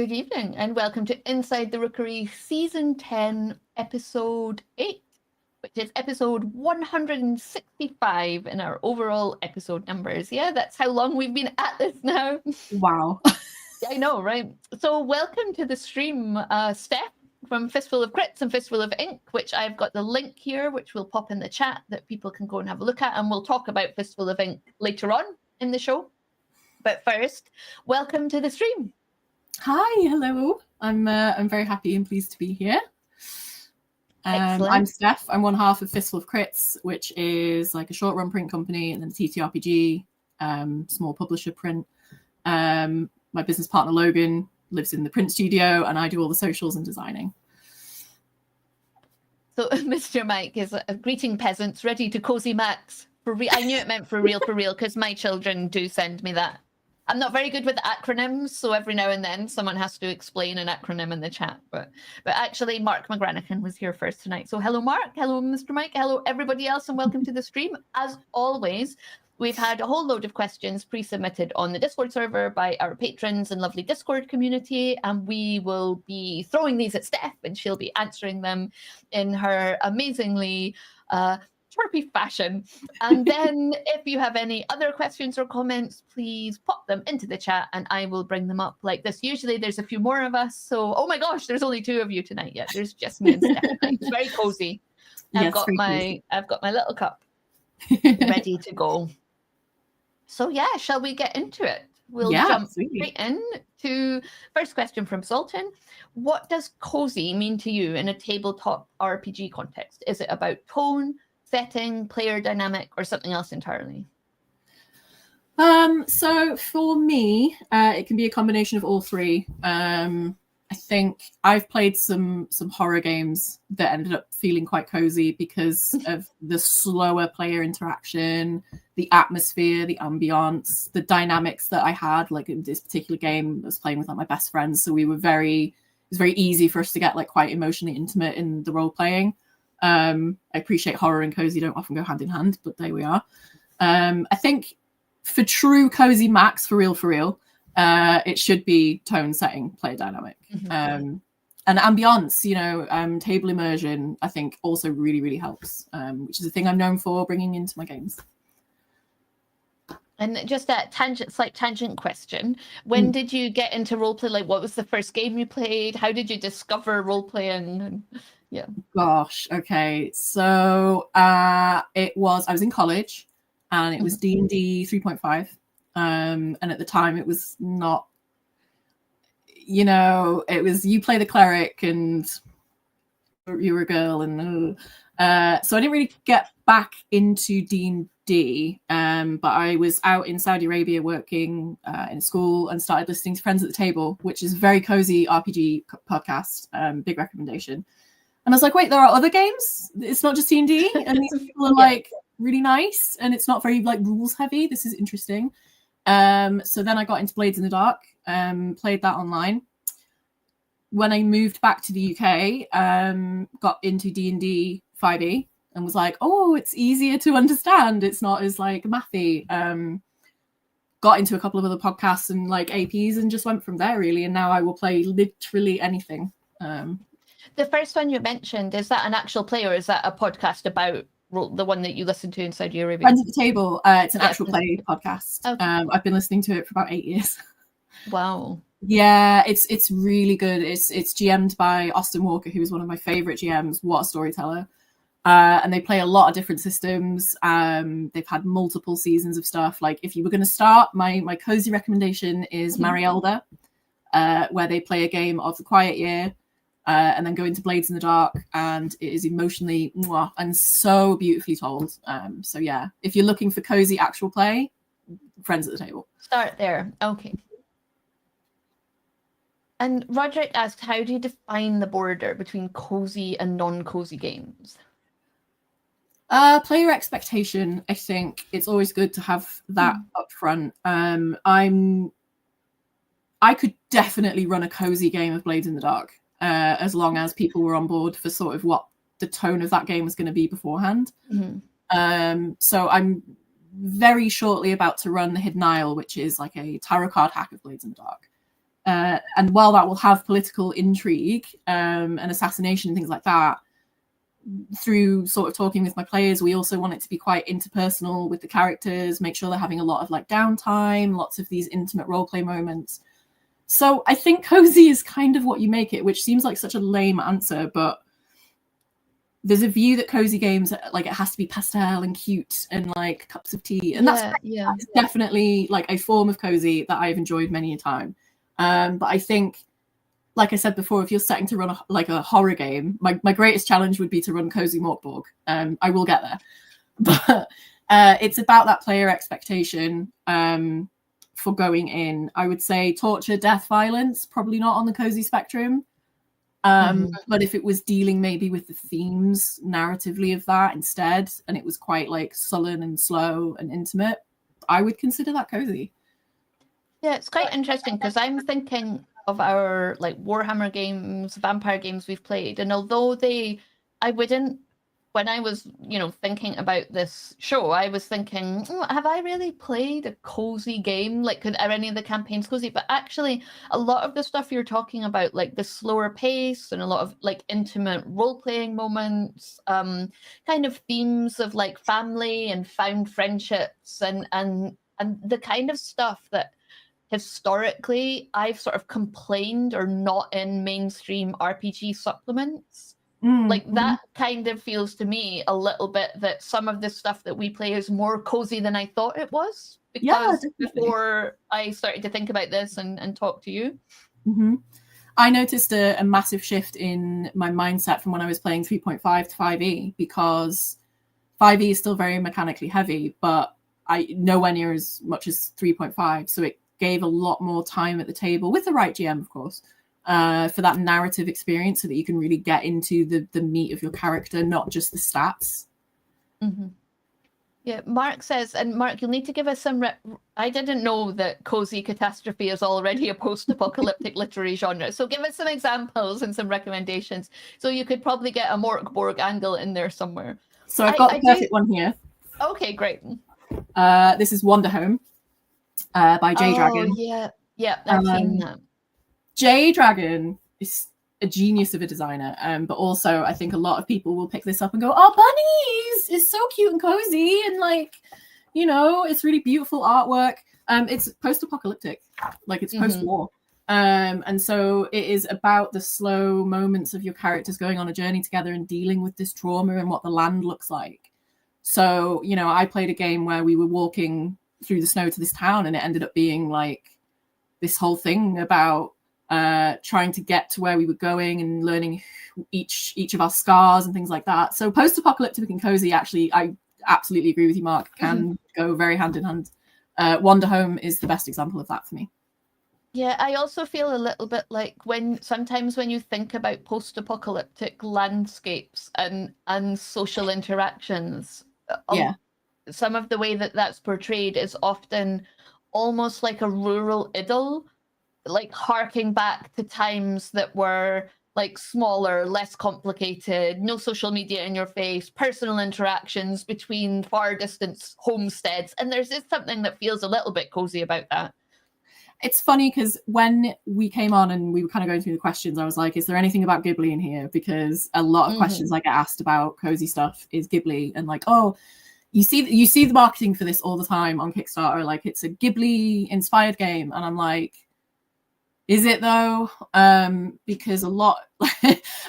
Good evening and welcome to Inside the Rookery Season 10, Episode 8, which is episode 165 in our overall episode numbers. Yeah, that's how long we've been at this now. Wow. I know, right? So welcome to the stream, Steph from Fistful of Crits and Fistful of Ink, which I've got the link here, which will pop in the chat that people can go and have a look at. And we'll talk about Fistful of Ink later on in the show. But first, welcome to the stream. Hi, hello. I'm very happy and pleased to be here. I'm Steph. I'm one half of Fistful of Crits, which is like a short run print company and then TTRPG, small publisher print. My business partner Logan lives in the print studio and I do all the socials and designing. So Mr. Mike is greeting peasants ready to cozy Max. I knew it meant for real, because my children do send me that. I'm not very good with acronyms, so every now and then someone has to explain an acronym in the chat. But actually, Mark McGranahan was here first tonight. So hello, Mark. Hello, Mr. Mike. Hello, everybody else, and welcome to the stream. As always, we've had a whole load of questions pre-submitted on the Discord server by our patrons and lovely Discord community, and we will be throwing these at Steph, and she'll be answering them in her amazingly chirpy fashion. And then if you have any other questions or comments, please pop them into the chat and I will bring them up like this. Usually there's a few more of us, so oh my gosh, there's only 2 of you tonight. Yeah, there's just me and Steph. It's very cozy. I've got my little cup ready to go. So yeah, shall we get into it? We'll jump straight in to first question from Sultan. What does cozy mean to you in a tabletop RPG context? Is it about tone, setting, player dynamic, or something else entirely? So for me, it can be a combination of all three. I think I've played some horror games that ended up feeling quite cozy because of the slower player interaction, the atmosphere, the ambience, the dynamics that I had. Like in this particular game, I was playing with like my best friends, so it was very easy for us to get like quite emotionally intimate in the role playing. I appreciate horror and cozy don't often go hand in hand, but there we are. I think for true cozy Max, for real, it should be tone, setting, player dynamic. And ambience, table immersion, I think also really helps, which is a thing I'm known for bringing into my games. And just a slight tangent question. When did you get into roleplay? Like, what was the first game you played? How did you discover roleplaying? Yeah. Gosh. Okay. So I was in college and it was D&D 3.5. And at the time it was not, it was you play the cleric and you were a girl. And so I didn't really get back into D&D. But I was out in Saudi Arabia working in school and started listening to Friends at the Table, which is a very cozy RPG podcast. Big recommendation. And I was like, wait, there are other games? It's not just D&D? And these people are like really nice and it's not very like rules heavy. This is interesting. So then I got into Blades in the Dark, played that online. When I moved back to the UK, got into D&D 5e and was like, oh, it's easier to understand. It's not as like mathy. Got into a couple of other podcasts and like APs and just went from there really. And now I will play literally anything. The first one you mentioned, is that an actual play or is that a podcast about the one that you listened to in Saudi Arabia? Friends at the Table. It's an actual play podcast. Okay. I've been listening to it for about 8 years. Wow. Yeah, it's really good. It's GM'd by Austin Walker, who is one of my favorite GMs. What a storyteller. And they play a lot of different systems. They've had multiple seasons of stuff. Like if you were going to start, my cozy recommendation is Marielda, where they play a game of The Quiet Year. And then go into Blades in the Dark, and it is emotionally and so beautifully told. So yeah, if you're looking for cozy actual play, Friends at the Table. Start there. Okay. And Roderick asked, how do you define the border between cozy and non-cozy games? Player expectation. I think it's always good to have that up front. I could definitely run a cozy game of Blades in the Dark. As long as people were on board for sort of what the tone of that game was going to be beforehand. So I'm very shortly about to run the Hidden Isle, which is like a tarot card hack of Blades in the Dark. And while that will have political intrigue and assassination and things like that, through sort of talking with my players, we also want it to be quite interpersonal with the characters, make sure they're having a lot of like downtime, lots of these intimate role play moments. So I think cozy is kind of what you make it, which seems like such a lame answer, but there's a view that cozy games, like, it has to be pastel and cute and like cups of tea, and that's definitely like a form of cozy that I've enjoyed many a time. But I think, like I said before, if you're setting to run a horror game, my greatest challenge would be to run Cozy Morkborg. I will get there. But it's about that player expectation for going in. I would say torture, death, violence, probably not on the cozy spectrum. But if it was dealing maybe with the themes narratively of that instead, and it was quite like sullen and slow and intimate, I would consider that cozy. Yeah, it's quite interesting because I'm thinking of our like Warhammer games, vampire games we've played, and although I wouldn't, when I was, thinking about this show, I was thinking, have I really played a cozy game? Like, are any of the campaigns cozy? But actually, a lot of the stuff you're talking about, like the slower pace and a lot of like intimate role-playing moments, kind of themes of like family and found friendships and the kind of stuff that historically I've sort of complained are not in mainstream RPG supplements. Like that kind of feels to me a little bit that some of the stuff that we play is more cozy than I thought it was, because before I started to think about this and talk to you. I noticed a massive shift in my mindset from when I was playing 3.5 to 5e, because 5e is still very mechanically heavy, but nowhere near as much as 3.5, so it gave a lot more time at the table, with the right GM, of course, for that narrative experience, so that you can really get into the meat of your character, not just the stats. Yeah, Mark says, and Mark, you'll need to give us some... I didn't know that cozy catastrophe is already a post-apocalyptic literary genre, so give us some examples and some recommendations. So you could probably get a Morkborg angle in there somewhere. So I've got the perfect one here. Okay, great. This is Wanderhome by J Dragon. Yeah, I've seen that. J Dragon is a genius of a designer, but also I think a lot of people will pick this up and go, "Oh, bunnies! It's so cute and cozy, and like, it's really beautiful artwork." It's post-apocalyptic, like it's post-war, and so it is about the slow moments of your characters going on a journey together and dealing with this trauma and what the land looks like. So, I played a game where we were walking through the snow to this town, and it ended up being like this whole thing about trying to get to where we were going and learning each of our scars and things like that. So post-apocalyptic and cozy, actually, I absolutely agree with you, Mark, can go very hand in hand. Wanderhome is the best example of that for me. Yeah, I also feel a little bit like sometimes when you think about post-apocalyptic landscapes and social interactions, some of the way that that's portrayed is often almost like a rural idyll, like harking back to times that were like smaller, less complicated, no social media in your face, personal interactions between far distance homesteads. And there's just something that feels a little bit cozy about that. It's funny because when we came on and we were kind of going through the questions, I was like, is there anything about Ghibli in here? Because a lot of questions I get asked about cozy stuff is Ghibli, and like, oh, you see the marketing for this all the time on Kickstarter, like it's a Ghibli inspired game. And I'm like, is it though? Because a lot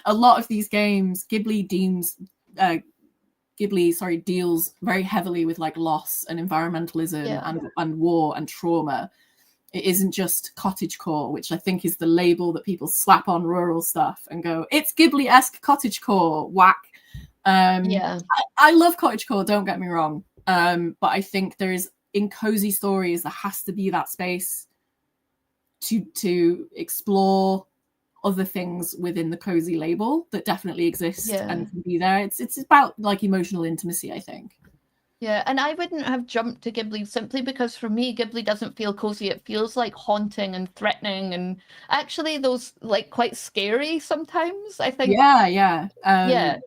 of these games, Ghibli deals very heavily with like loss and environmentalism and war and trauma. It isn't just cottagecore, which I think is the label that people slap on rural stuff and go, it's Ghibli-esque cottagecore, whack. I love cottagecore, don't get me wrong. But I think there is, in cozy stories, there has to be that space to explore other things within the cozy label that definitely exist and can be there. It's about like emotional intimacy, I think. Yeah, and I wouldn't have jumped to Ghibli simply because for me, Ghibli doesn't feel cozy. It feels like haunting and threatening, and actually those like quite scary sometimes, I think. Yeah.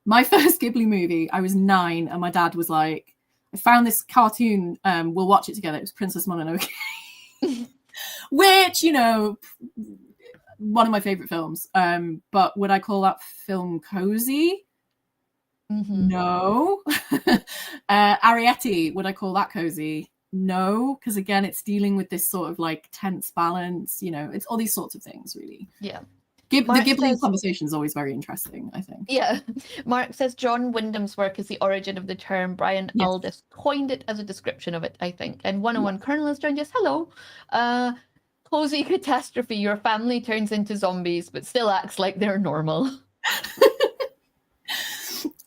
My first Ghibli movie, I was 9, and my dad was like, I found this cartoon, we'll watch it together. It was Princess Mononoke. Which, you know, one of my favorite films. But would I call that film cozy? No. Arietti, would I call that cozy? No, because again, it's dealing with this sort of like tense balance. You know, it's all these sorts of things, really. Yeah. The Ghibli conversation is always very interesting, I think. Yeah. Mark says John Wyndham's work is the origin of the term. Brian Aldiss coined it as a description of it, I think. And 101 Colonel has joined us. Hello. Cozy catastrophe. Your family turns into zombies, but still acts like they're normal.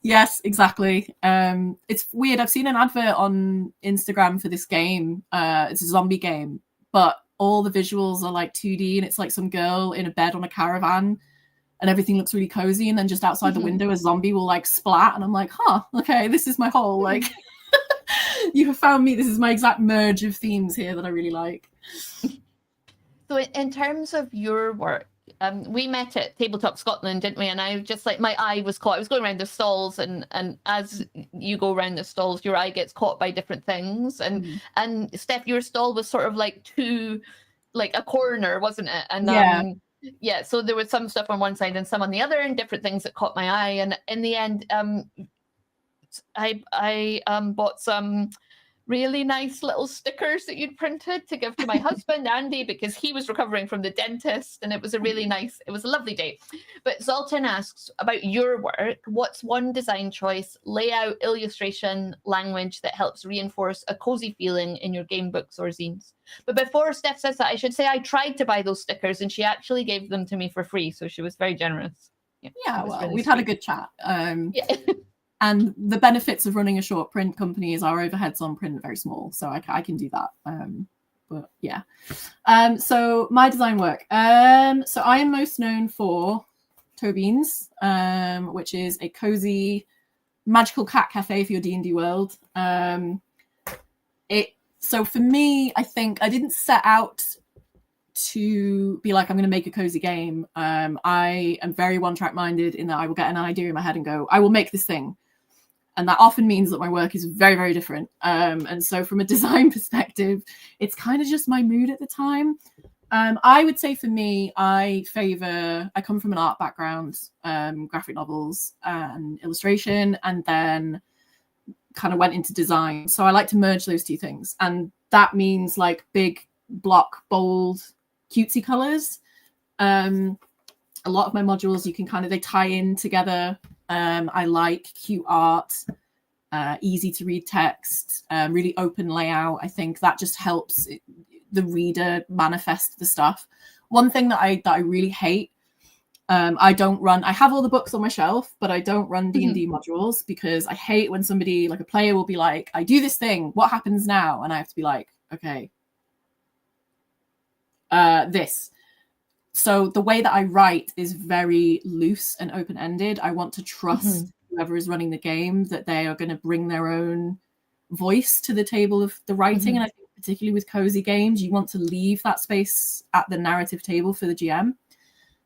Yes, exactly. It's weird. I've seen an advert on Instagram for this game. It's a zombie game, but all the visuals are like 2D, and it's like some girl in a bed on a caravan, and everything looks really cozy. And then just outside the window, a zombie will like splat, and I'm like, huh, okay, this is my whole like. You have found me. This is my exact merge of themes here that I really like. So, in terms of your work, we met at Tabletop Scotland, didn't we? And I just like my eye was caught. I was going around the stalls, and as you go around the stalls, your eye gets caught by different things. And Steph, your stall was sort of like a corner, wasn't it? And yeah. So there was some stuff on one side and some on the other, and different things that caught my eye. And in the end, I bought some really nice little stickers that you'd printed to give to my husband Andy, because he was recovering from the dentist, and it was a lovely day. But Zoltan asks about your work. What's one design choice, layout, illustration, language that helps reinforce a cozy feeling in your game books or zines? But before Steph says that, I should say I tried to buy those stickers and she actually gave them to me for free, so she was very generous. Well, really we've had a good chat. And the benefits of running a short print company is our overheads on print are very small, so I can do that. But yeah. So my design work. So I am most known for Toe Beans, which is a cozy magical cat cafe for your D&D world. So for me, I think I didn't set out to be like, I'm going to make a cozy game. I am very one-track minded in that I will get an idea in my head and go, I will make this thing. And that often means that my work is very, very different. And so from a design perspective, it's kind of just my mood at the time. I would say for me, I come from an art background, graphic novels and illustration, and then kind of went into design. So I like to merge those two things. And that means like big block, bold, cutesy colors. A lot of my modules, they tie in together. I like cute art, easy to read text, really open layout. I think that just helps the reader manifest the stuff. One thing that I really hate, I have all the books on my shelf, but I don't run D&D modules, because I hate when somebody, like a player, will be like, I do this thing, what happens now? And I have to be like, okay, this. So the way that I write is very loose and open-ended. I want to trust whoever is running the game that they are going to bring their own voice to the table of the writing. And I think particularly with cozy games, you want to leave that space at the narrative table for the GM.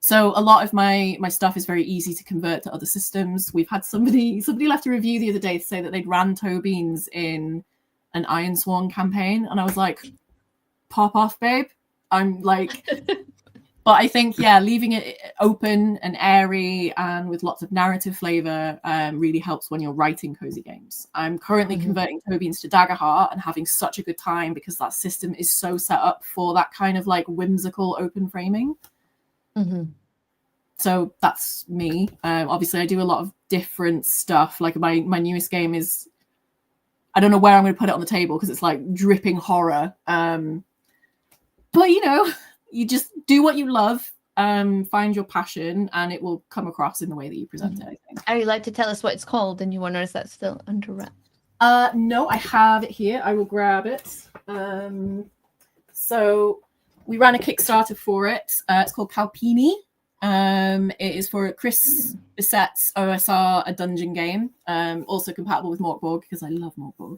So a lot of my stuff is very easy to convert to other systems. We've had somebody left a review the other day to say that they'd ran Toe Beans in an Ironsworn campaign. And I was like, pop off, babe. I'm like... But I think, leaving it open and airy and with lots of narrative flavor really helps when you're writing cozy games. I'm currently converting Toe Beans to Daggerheart and having such a good time, because that system is so set up for that kind of like whimsical open framing. So that's me. Obviously, I do a lot of different stuff. Like my newest game is, I don't know where I'm going to put it on the table because it's like dripping horror. But, you just do what you love, find your passion, and it will come across in the way that you present it, I think. Are you allowed to tell us what it's called, and you wonder, is that still under wraps? No, I have it here. I will grab it. So we ran a Kickstarter for it. It's called Calpini. It is for Chris Bissett's OSR, a dungeon game, also compatible with Morkborg, because I love Morkborg.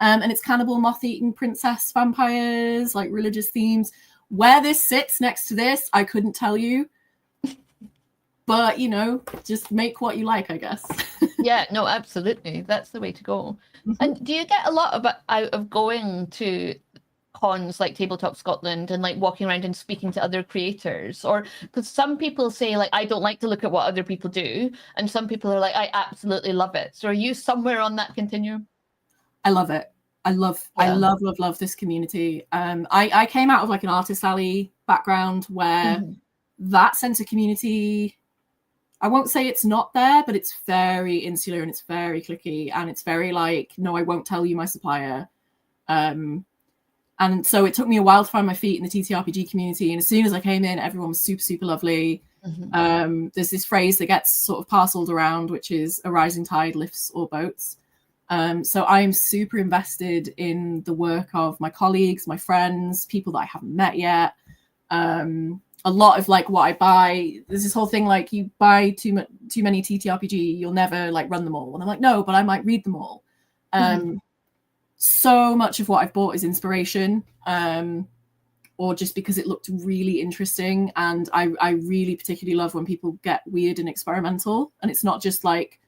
And it's cannibal, moth-eating princess vampires, like religious themes. Where this sits next to this, I couldn't tell you. But, just make what you like, I guess. Yeah, no, absolutely. That's the way to go. And do you get a lot out of going to cons like Tabletop Scotland and like walking around and speaking to other creators? Or because some people say like, I don't like to look at what other people do, and some people are like, I absolutely love it. So are you somewhere on that continuum? I love it. I love this community. I came out of like an Artist Alley background where that sense of community, I won't say it's not there, but it's very insular and it's very cliquey and it's very like, no, I won't tell you my supplier. And so it took me a while to find my feet in the TTRPG community. And as soon as I came in, everyone was super, super lovely. There's this phrase that gets sort of parceled around, which is a rising tide lifts all boats. So I'm super invested in the work of my colleagues, my friends, people that I haven't met yet. A lot of like what I buy, there's this whole thing like you buy too many TTRPG, you'll never like run them all. And I'm like, no, but I might read them all. So much of what I've bought is inspiration, or just because it looked really interesting. And I really particularly love when people get weird and experimental. And it's not just like,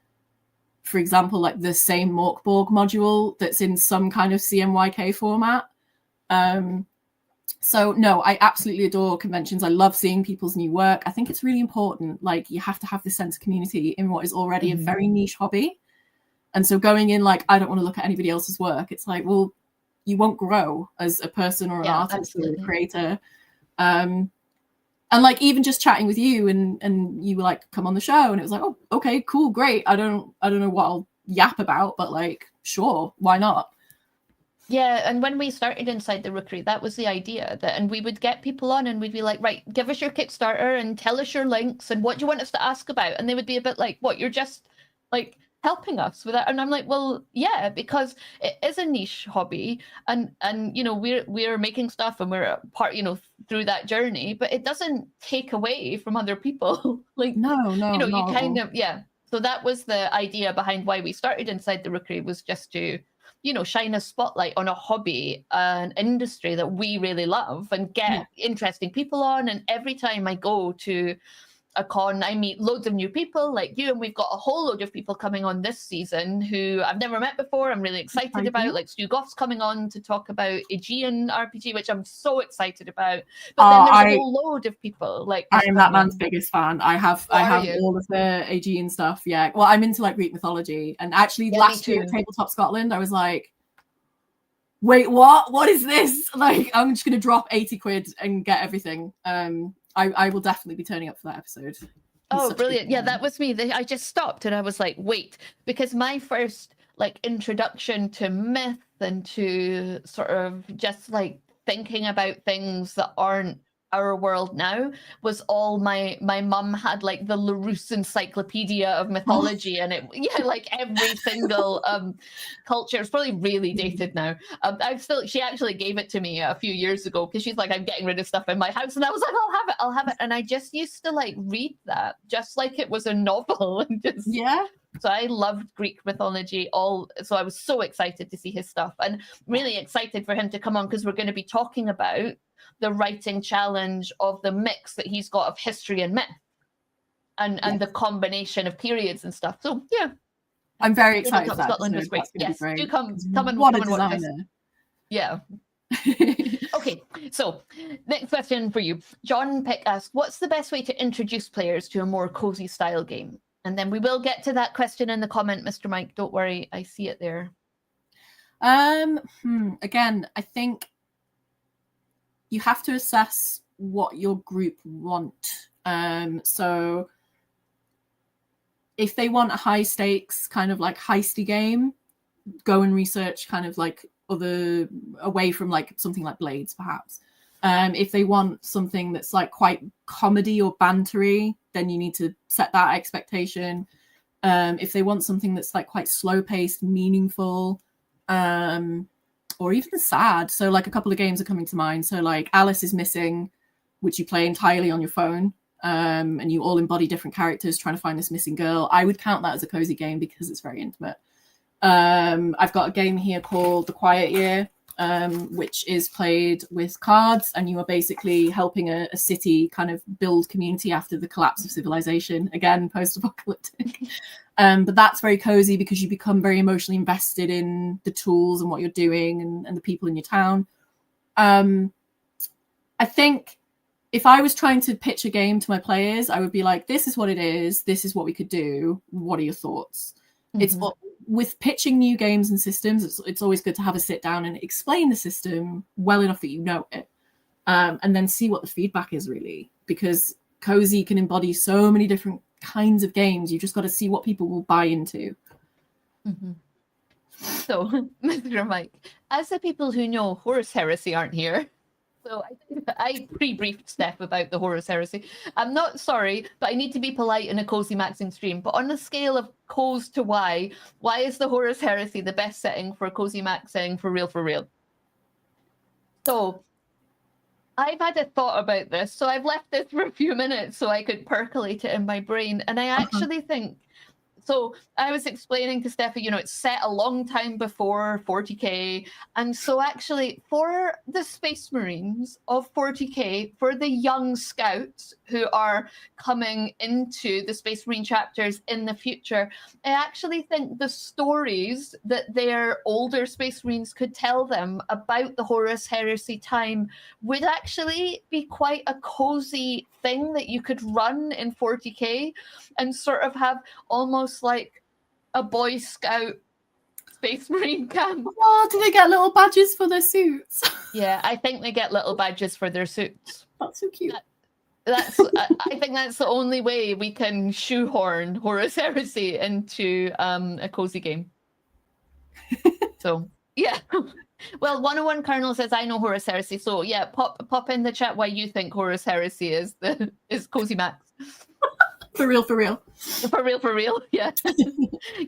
for example, like the same Morkborg module that's in some kind of CMYK format. So no, I absolutely adore conventions. I love seeing people's new work. I think it's really important. Like you have to have this sense of community in what is already a very niche hobby. And so going in like, I don't want to look at anybody else's work. It's like, well, you won't grow as a person or an artist or a creator. And like even just chatting with you and you were like, come on the show, and it was like, oh, okay, cool, great. I don't know what I'll yap about, but like, sure, why not? Yeah, and when we started Inside the Rookery, that was the idea. And we would get people on and we'd be like, right, give us your Kickstarter and tell us your links and what do you want us to ask about? And they would be a bit like, what, you're just like helping us with that? And I'm like, well, yeah, because it is a niche hobby, and you know, we're making stuff and we're part, you know, through that journey, but it doesn't take away from other people. Like, no, you know, no. you kind of, so that was the idea behind why we started Inside the Rookery, was just to, you know, shine a spotlight on a hobby, an industry that we really love, and get interesting people on. And every time I go to a con, I meet loads of new people like you, and we've got a whole load of people coming on this season who I've never met before. I'm really excited about, like Stu Goff's coming on to talk about Aegean RPG, which I'm so excited about. But then there's a whole load of people. Like I am that man's biggest fan. I have all of the Aegean stuff. Yeah, well, I'm into like Greek mythology, and actually last year at Tabletop Scotland, I was like, wait, what is this? Like, I'm just gonna drop 80 quid and get everything. I will definitely be turning up for that episode. Oh, brilliant. Yeah, that was me. I just stopped and I was like, wait, because my first like introduction to myth and to sort of just like thinking about things that aren't our world now was all my mum had like the Larousse encyclopedia of mythology, and it like every single culture. It's probably really dated now. She actually gave it to me a few years ago because she's like, I'm getting rid of stuff in my house, and I was like, I'll have it. And I just used to like read that just like it was a novel, and just so I loved Greek mythology so I was so excited to see his stuff, and really excited for him to come on, because we're going to be talking about the writing challenge of the mix that he's got of history and myth, and the combination of periods and stuff. So yeah, I'm very excited for that. Scotland was great. Yes, do come and what come a and watch this. designer. Yeah. Okay, so next question for you. John Pick asks, what's the best way to introduce players to a more cozy style game? And then we will get to that question in the comment, Mr. Mike. Don't worry, I see it there. Again, I think you have to assess what your group want. So if they want a high stakes kind of like heisty game, go and research kind of like away from like something like Blades, perhaps. If they want something that's like quite comedy or bantery, then you need to set that expectation. If they want something that's like quite slow paced, meaningful, or even sad. So like a couple of games are coming to mind. So like Alice is Missing, which you play entirely on your phone, and you all embody different characters trying to find this missing girl. I would count that as a cozy game because it's very intimate. I've got a game here called The Quiet Year, which is played with cards, and you are basically helping a city kind of build community after the collapse of civilization. Again, post-apocalyptic. But that's very cozy because you become very emotionally invested in the tools and what you're doing and the people in your town. I think if I was trying to pitch a game to my players, I would be like, this is what it is. This is what we could do. What are your thoughts? It's with pitching new games and systems, it's always good to have a sit down and explain the system well enough that you know it, and then see what the feedback is, really, because Cosy can embody so many different kinds of games. You just got to see what people will buy into. So, Mr. Mike, as the people who know Horus Heresy aren't here, so I pre-briefed Steph about the Horus Heresy. I'm not sorry, but I need to be polite in a Cozy Maxing stream. But on a scale of Cos to why is the Horus Heresy the best setting for Cozy Maxing for real, for real? So, I've had a thought about this. So I've left this for a few minutes so I could percolate it in my brain. And I actually think, so I was explaining to Steffi, you know, it's set a long time before 40k. And so actually for the Space Marines of 40k, for the young scouts who are coming into the Space Marine chapters in the future, I actually think the stories that their older Space Marines could tell them about the Horus Heresy time would actually be quite a cozy thing that you could run in 40k and sort of have almost like a Boy Scout Space Marine camp. Oh, do they get little badges for their suits? Yeah, I think they get little badges for their suits. That's so cute. That's I think that's the only way we can shoehorn Horus Heresy into a cozy game. So yeah. Well, 101 Colonel says I know Horus Heresy. So yeah, pop in the chat why you think Horus Heresy is Cozy Max. For real, for real. For real, yeah.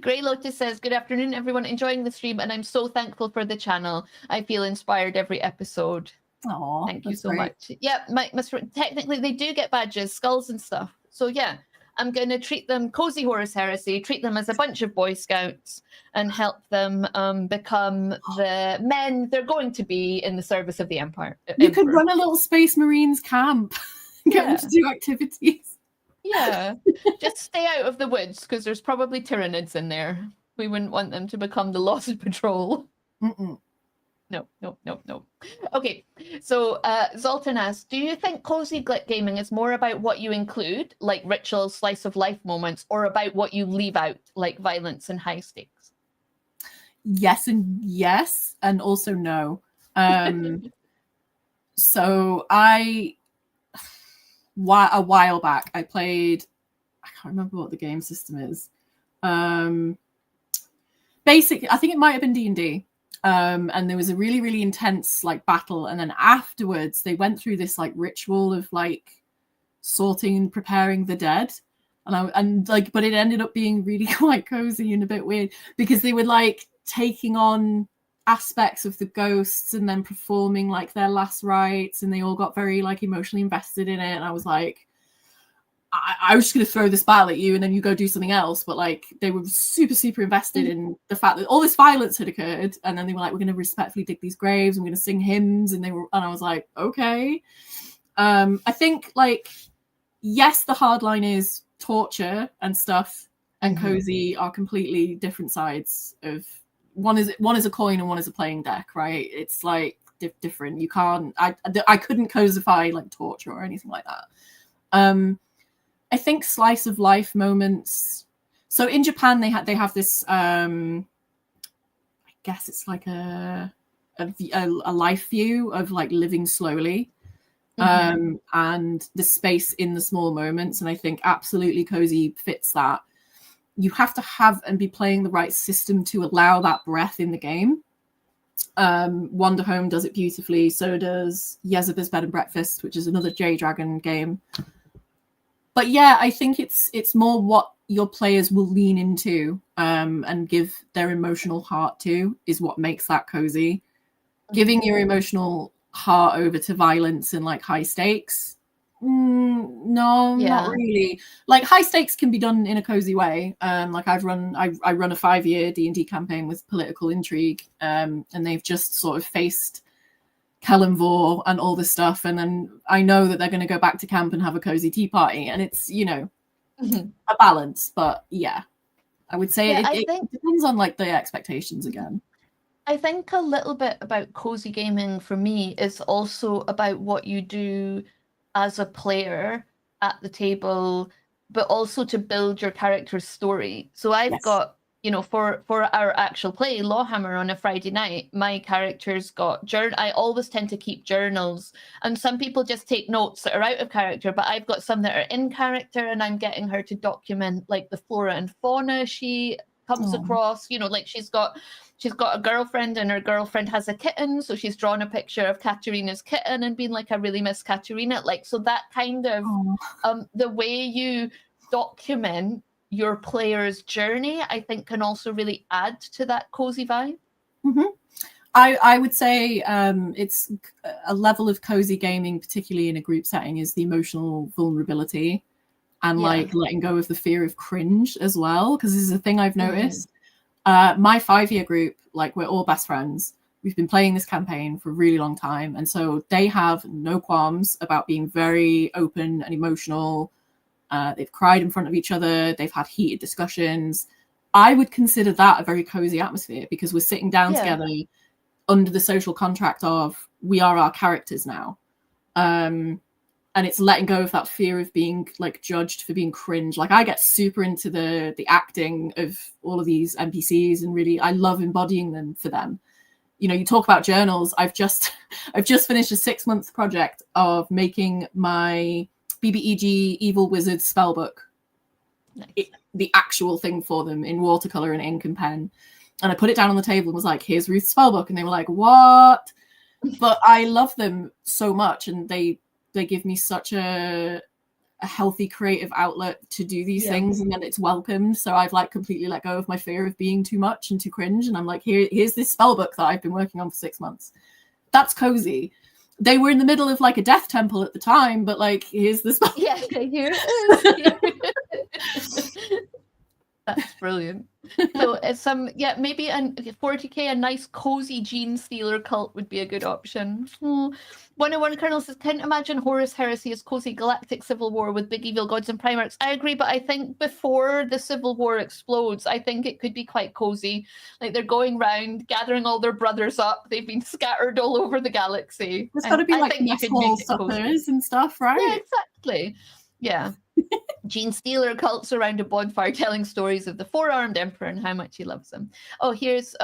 Grey Lotus says, good afternoon, everyone. Enjoying the stream, and I'm so thankful for the channel. I feel inspired every episode. Oh, thank you so much. Yeah, technically they do get badges, skulls and stuff. So yeah, I'm going to treat them Cozy Horus Heresy, treat them as a bunch of Boy Scouts, and help them become the men they're going to be in the service of the Empire. You could run a little Space Marines camp, get them to do activities. Yeah, just stay out of the woods because there's probably Tyranids in there. We wouldn't want them to become the Lost Patrol. No. Okay, so Zoltan asks, do you think cozy gaming is more about what you include, like ritual slice of life moments, or about what you leave out, like violence and high stakes? Yes, and also no. So a while back I played, I can't remember what the game system is. Basically, I think it might have been D&D. And there was a really, really intense like battle, and then afterwards they went through this like ritual of like sorting and preparing the dead, but it ended up being really quite cozy and a bit weird because they were like taking on aspects of the ghosts and then performing like their last rites, and they all got very like emotionally invested in it, and I was like, I was just going to throw this battle at you and then you go do something else. But like they were super, super invested in the fact that all this violence had occurred. And then they were like, we're going to respectfully dig these graves. And we're going to sing hymns. And I was like, okay. I think like, yes, the hard line is torture and stuff and cozy are completely different sides of one is a coin and one is a playing deck, right? It's like different. You can't, I couldn't cosify like torture or anything like that. I think slice of life moments. So in Japan, they have this. I guess it's like a life view of like living slowly, and the space in the small moments. And I think absolutely cozy fits that. You have to have and be playing the right system to allow that breath in the game. Wander Home does it beautifully. So does Yezaba's Bed and Breakfast, which is another J Dragon game. But yeah, I think it's more what your players will lean into and give their emotional heart to is what makes that cozy. Giving your emotional heart over to violence and like high stakes, no, not really. Like high stakes can be done in a cozy way. Like I run a 5-year D&D campaign with political intrigue, and they've just sort of faced Kellenvor and all this stuff, and then I know that they're going to go back to camp and have a cozy tea party, and it's, you know, a balance. But yeah, I would say it depends on like the expectations again. I think a little bit about cozy gaming for me is also about what you do as a player at the table, but also to build your character's story. So I've Yes. got, for our actual play, Lawhammer, on a Friday night, my character's got I always tend to keep journals, and some people just take notes that are out of character, but I've got some that are in character, and I'm getting her to document like the flora and fauna she comes across. Like she's got a girlfriend, and her girlfriend has a kitten, so she's drawn a picture of Katerina's kitten and been like, I really miss Katerina. Like, so that kind of the way you document your player's journey, I think, can also really add to that cozy vibe. Mm-hmm. I would say it's a level of cozy gaming, particularly in a group setting, is the emotional vulnerability and like letting go of the fear of cringe as well, because this is a thing I've noticed. My 5-year group, like, we're all best friends. We've been playing this campaign for a really long time, and so they have no qualms about being very open and emotional. They've cried in front of each other. They've had heated discussions. I would consider that a very cozy atmosphere, because we're sitting down together under the social contract of we are our characters now. And it's letting go of that fear of being like judged for being cringe. Like, I get super into the acting of all of these NPCs, and really I love embodying them for them. You talk about journals. I've just finished a 6-month project of making my BBEG Evil Wizard spellbook. Nice. The actual thing for them in watercolor and ink and pen. And I put it down on the table and was like, here's Ruth's spellbook. And they were like, what? But I love them so much, and they give me such a healthy creative outlet to do these things, and then it's welcomed. So I've like completely let go of my fear of being too much and too cringe, and I'm like, here's this spellbook that I've been working on for 6 months. That's cozy. They were in the middle of like a death temple at the time, but like, here's the spellbook. Yeah, here it is. That's brilliant. So it's maybe a 40k, a nice cozy gene stealer cult would be a good option. 101 Colonel says, can't imagine Horus Heresy as cozy galactic civil war with big evil gods and primarchs. I agree, but I think before the civil war explodes, I think it could be quite cozy. Like, they're going round, gathering all their brothers up. They've been scattered all over the galaxy. There's got to be like small suppers and stuff, right? Yeah, exactly. Yeah. Gene stealer cults around a bonfire telling stories of the four-armed emperor and how much he loves them. Oh, here's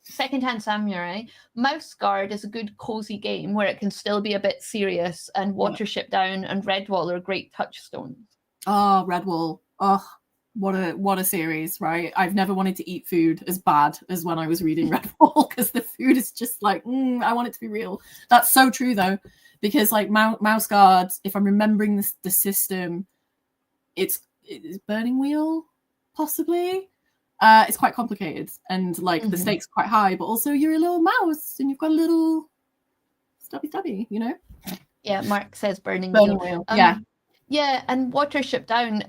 Secondhand Samurai. Mouse Guard is a good cozy game where it can still be a bit serious, and Watership Down and Redwall are great touchstones. Oh, Redwall. Oh, what a series, right? I've never wanted to eat food as bad as when I was reading Redwall, because the food is just like, I want it to be real. That's so true though, because like Mouse Guard, if I'm remembering the system, it's Burning Wheel, possibly. It's quite complicated, and like the stakes are quite high, but also you're a little mouse and you've got a little stubby, Yeah, Mark says Burning Wheel. Yeah, and Watership Down.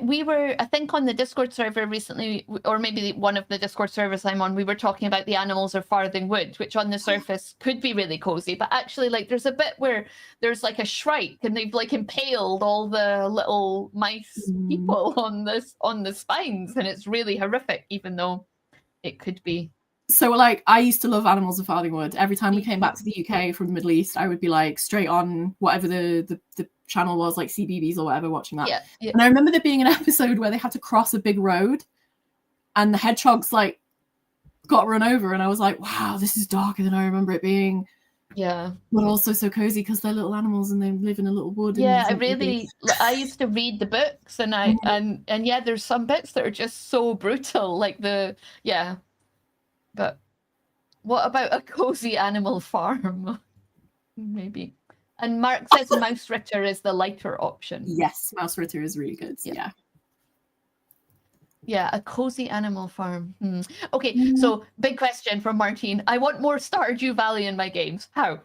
We were, I think, on the Discord server recently, or maybe one of the Discord servers I'm on, we were talking about the animals of Farthing Wood, which on the surface could be really cozy, but actually, like, there's a bit where there's like a shrike, and they've like impaled all the little mice people on the spines, and it's really horrific, even though it could be. So, like, I used to love Animals of Farthing Wood. Every time we came back to the UK from the Middle East, I would be like straight on whatever the channel was, like CBeebies or whatever, watching that. Yeah. And I remember there being an episode where they had to cross a big road, and the hedgehogs like got run over, and I was like, wow, this is darker than I remember it being. Yeah. But also so cozy because they're little animals and they live in a little wood. Yeah, I used to read the books, and and yeah, there's some bits that are just so brutal, like But what about a cozy animal farm? Maybe. And Mark says Mouse Ritter is the lighter option. Yes, Mouse Ritter is really good. Yeah. Yeah, a cozy animal farm. Okay, so big question from Martine. I want more Stardew Valley in my games. How?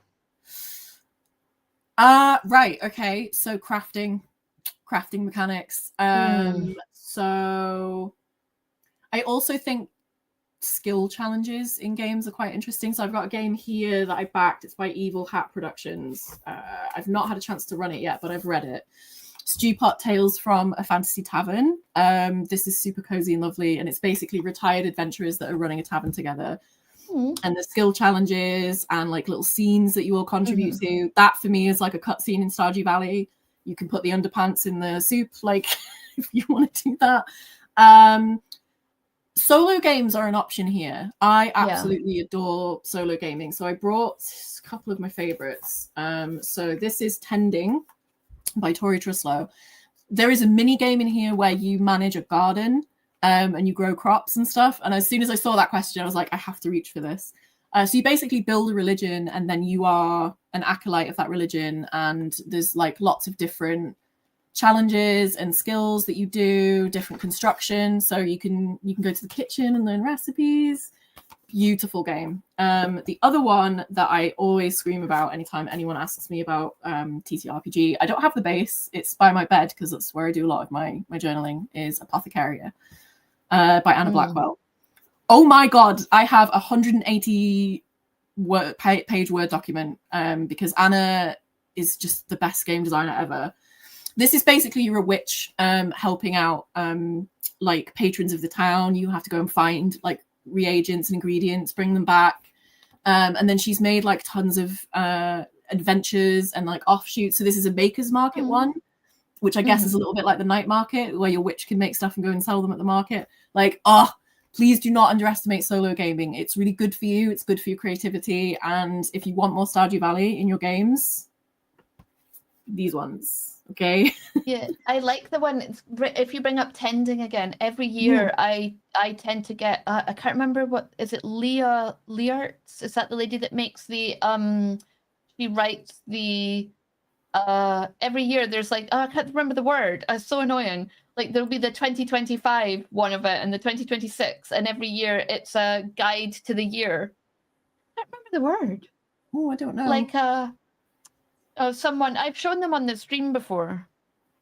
Right. Okay. So crafting mechanics. So I also think skill challenges in games are quite interesting. So I've got a game here that I backed. It's by Evil Hat Productions. I've not had a chance to run it yet, but I've read it. Stewpot Tales from a Fantasy Tavern. This is super cozy and lovely, and it's basically retired adventurers that are running a tavern together. and the skill challenges and like little scenes that you all contribute to. That for me is like a cutscene in Stardew Valley. You can put the underpants in the soup, like if you want to do that. Solo games are an option here. I absolutely adore solo gaming. So I brought a couple of my favorites. So this is Tending by Tori Truslow. There is a mini game in here where you manage a garden and you grow crops and stuff. And as soon as I saw that question, I was like, I have to reach for this. So you basically build a religion and then you are an acolyte of that religion. And there's like lots of different challenges and skills that you do, different construction. So you can go to the kitchen and learn recipes. Beautiful game. The other one that I always scream about anytime anyone asks me about TTRPG, I don't have the base. It's by my bed because that's where I do a lot of my journaling, is Apothecaria by Anna Blackwell. Oh my God, I have a 180 page Word document because Anna is just the best game designer ever. This is basically you're a witch helping out like patrons of the town. You have to go and find like reagents and ingredients, bring them back. And then she's made like tons of adventures and like offshoots. So this is a maker's market one, which I guess is a little bit like the night market where your witch can make stuff and go and sell them at the market. Like, please do not underestimate solo gaming. It's really good for you. It's good for your creativity. And if you want more Stardew Valley in your games, these ones. Okay. Yeah, I like the one. If you bring up Tending again, every year I tend to get. I can't remember what is it. Leah Learts? Is that the lady that makes the? She writes the. Every year there's like I can't remember the word. It's so annoying. Like there'll be the 2025 one of it and the 2026, and every year it's a guide to the year. I can't remember the word. Oh, I don't know. Like someone I've shown them on the stream before.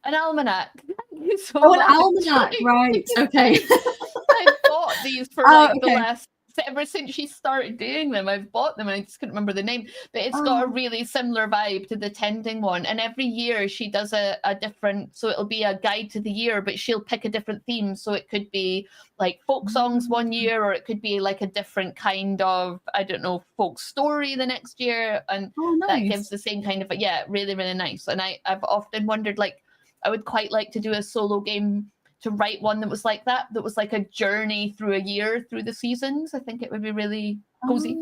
An almanac. Thank you so much. An almanac, right? Okay. I've bought these for the last. Ever since she started doing them, I've bought them and I just couldn't remember the name. But it's got a really similar vibe to the Tending one. And every year she does a different, so it'll be a guide to the year, but she'll pick a different theme. So it could be like folk songs one year, or it could be like a different kind of, I don't know, folk story the next year. And that gives the same kind of, really, really nice. And I've often wondered, like, I would quite like to do a solo game, to write one that was like that was like a journey through a year, through the seasons. I think it would be really cozy.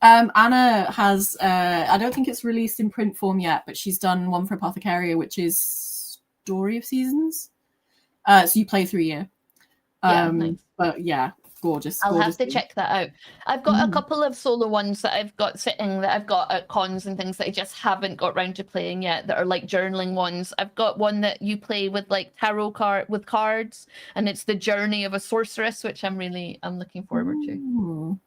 Anna has, I don't think it's released in print form yet, but she's done one for Apothecaria, which is Story of Seasons. So you play through a year. Nice. But yeah, gorgeous. I'll have to check that out. I've got a couple of solo ones that I've got sitting that I've got at cons and things that I just haven't got around to playing yet, that are like journaling ones. I've got one that you play with like tarot with cards, and it's the journey of a sorceress, which I'm looking forward to.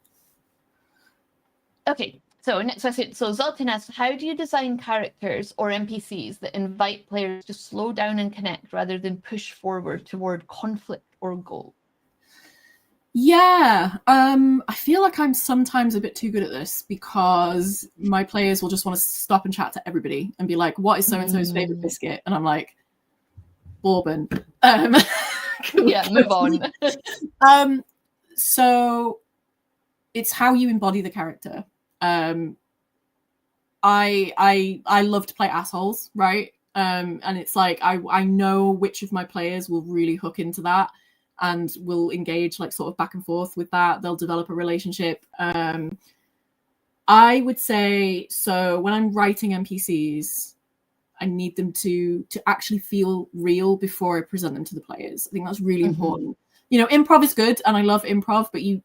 Okay, so next question. So Zoltan asks, how do you design characters or NPCs that invite players to slow down and connect rather than push forward toward conflict or goal? Yeah, I feel like I'm sometimes a bit too good at this because my players will just want to stop and chat to everybody and be like, what is so-and-so's favorite biscuit? And I'm like, bourbon. Move on. So it's how you embody the character. I love to play assholes, right? And it's like I know which of my players will really hook into that and will engage like sort of back and forth with that. They'll develop a relationship. I would say, so when I'm writing NPCs, I need them to actually feel real before I present them to the players. I think that's really important. You know, improv is good and I love improv, but you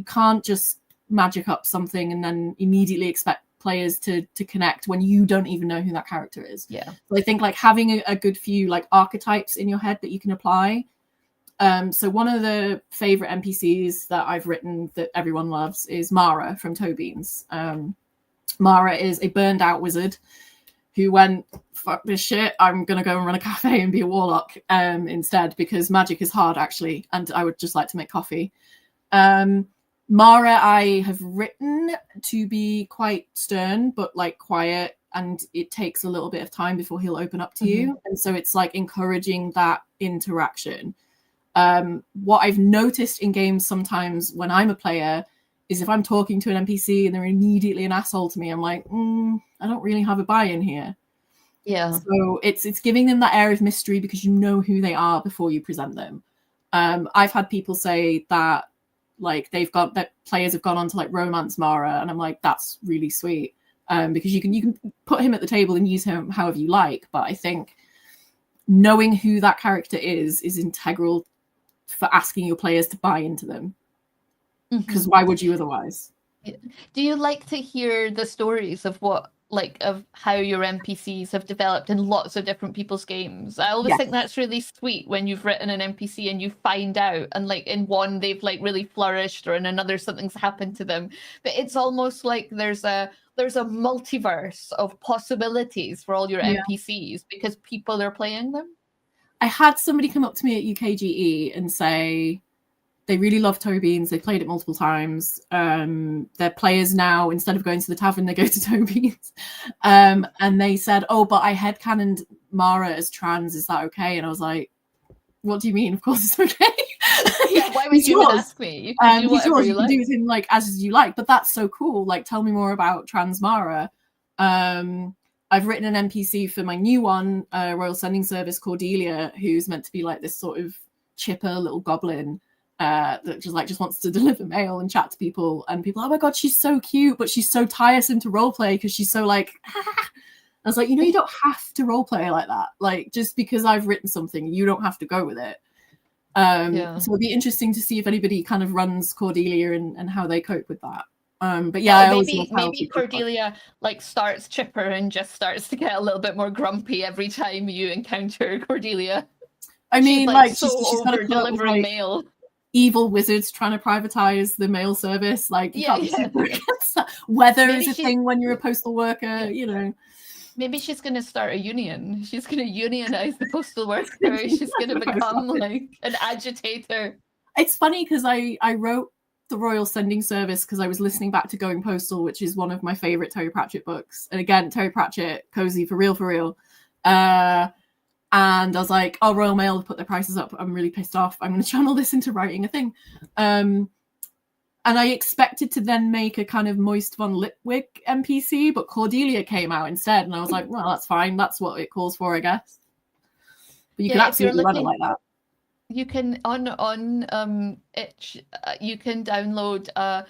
can't just magic up something and then immediately expect players to connect when you don't even know who that character is. Yeah. So I think like having a good few like archetypes in your head that you can apply. So one of the favorite NPCs that I've written that everyone loves is Mara from Toe Beans. Mara is a burned out wizard who went, fuck this shit, I'm going to go and run a cafe and be a warlock instead, because magic is hard actually, and I would just like to make coffee. Mara I have written to be quite stern, but like quiet, and it takes a little bit of time before he'll open up to you. And so it's like encouraging that interaction. What I've noticed in games sometimes when I'm a player is if I'm talking to an NPC and they're immediately an asshole to me, I'm like, I don't really have a buy-in here. Yeah. So it's giving them that air of mystery because you know who they are before you present them. I've had people say that like that players have gone on to like romance Mara, and I'm like, that's really sweet. Because you can put him at the table and use him however you like, but I think knowing who that character is integral for asking your players to buy into them. Because why would you otherwise? Do you like to hear the stories of of how your NPCs have developed in lots of different people's games? I always think that's really sweet when you've written an NPC and you find out, and like in one they've like really flourished, or in another something's happened to them. But it's almost like there's a multiverse of possibilities for all your NPCs because people are playing them. I had somebody come up to me at UKGE and say they really love Toe Beans. They played it multiple times. Their players now, instead of going to the tavern, they go to Toe Beans. And they said, "Oh, but I headcanoned Mara as trans. Is that okay?" And I was like, "What do you mean? Of course it's okay." Yeah, why would you even ask me? You can do whatever you like. Do with him like as you like. But that's so cool. Like, tell me more about trans Mara. I've written an NPC for my new one, Royal Sending Service, Cordelia, who's meant to be like this sort of chipper little goblin. That just wants to deliver mail and chat to people, and people, oh my god, she's so cute, but she's so tiresome to roleplay because she's so like I was like, you don't have to roleplay like that. Like, just because I've written something, you don't have to go with it. So it'd be interesting to see if anybody kind of runs Cordelia and how they cope with that. But yeah, maybe Cordelia like starts chipper and just starts to get a little bit more grumpy every time you encounter Cordelia. I mean, she's over delivering mail. Evil wizards trying to privatize the mail service, like you can't be super against that. Weather is a thing when you're a postal worker, Maybe she's going to start a union. She's going to unionize the postal worker. She's going to become like an agitator. It's funny because I wrote the Royal Sending Service because I was listening back to Going Postal, which is one of my favorite Terry Pratchett books. And again, Terry Pratchett, Cosy, for real. And I was like, oh, Royal Mail have put their prices up. I'm really pissed off. I'm going to channel this into writing a thing. And I expected to then make a kind of Moist von Lipwig NPC, but Cordelia came out instead. And I was like, well, that's fine. That's what it calls for, I guess. But you can absolutely run it like that. You can, on itch, you can download a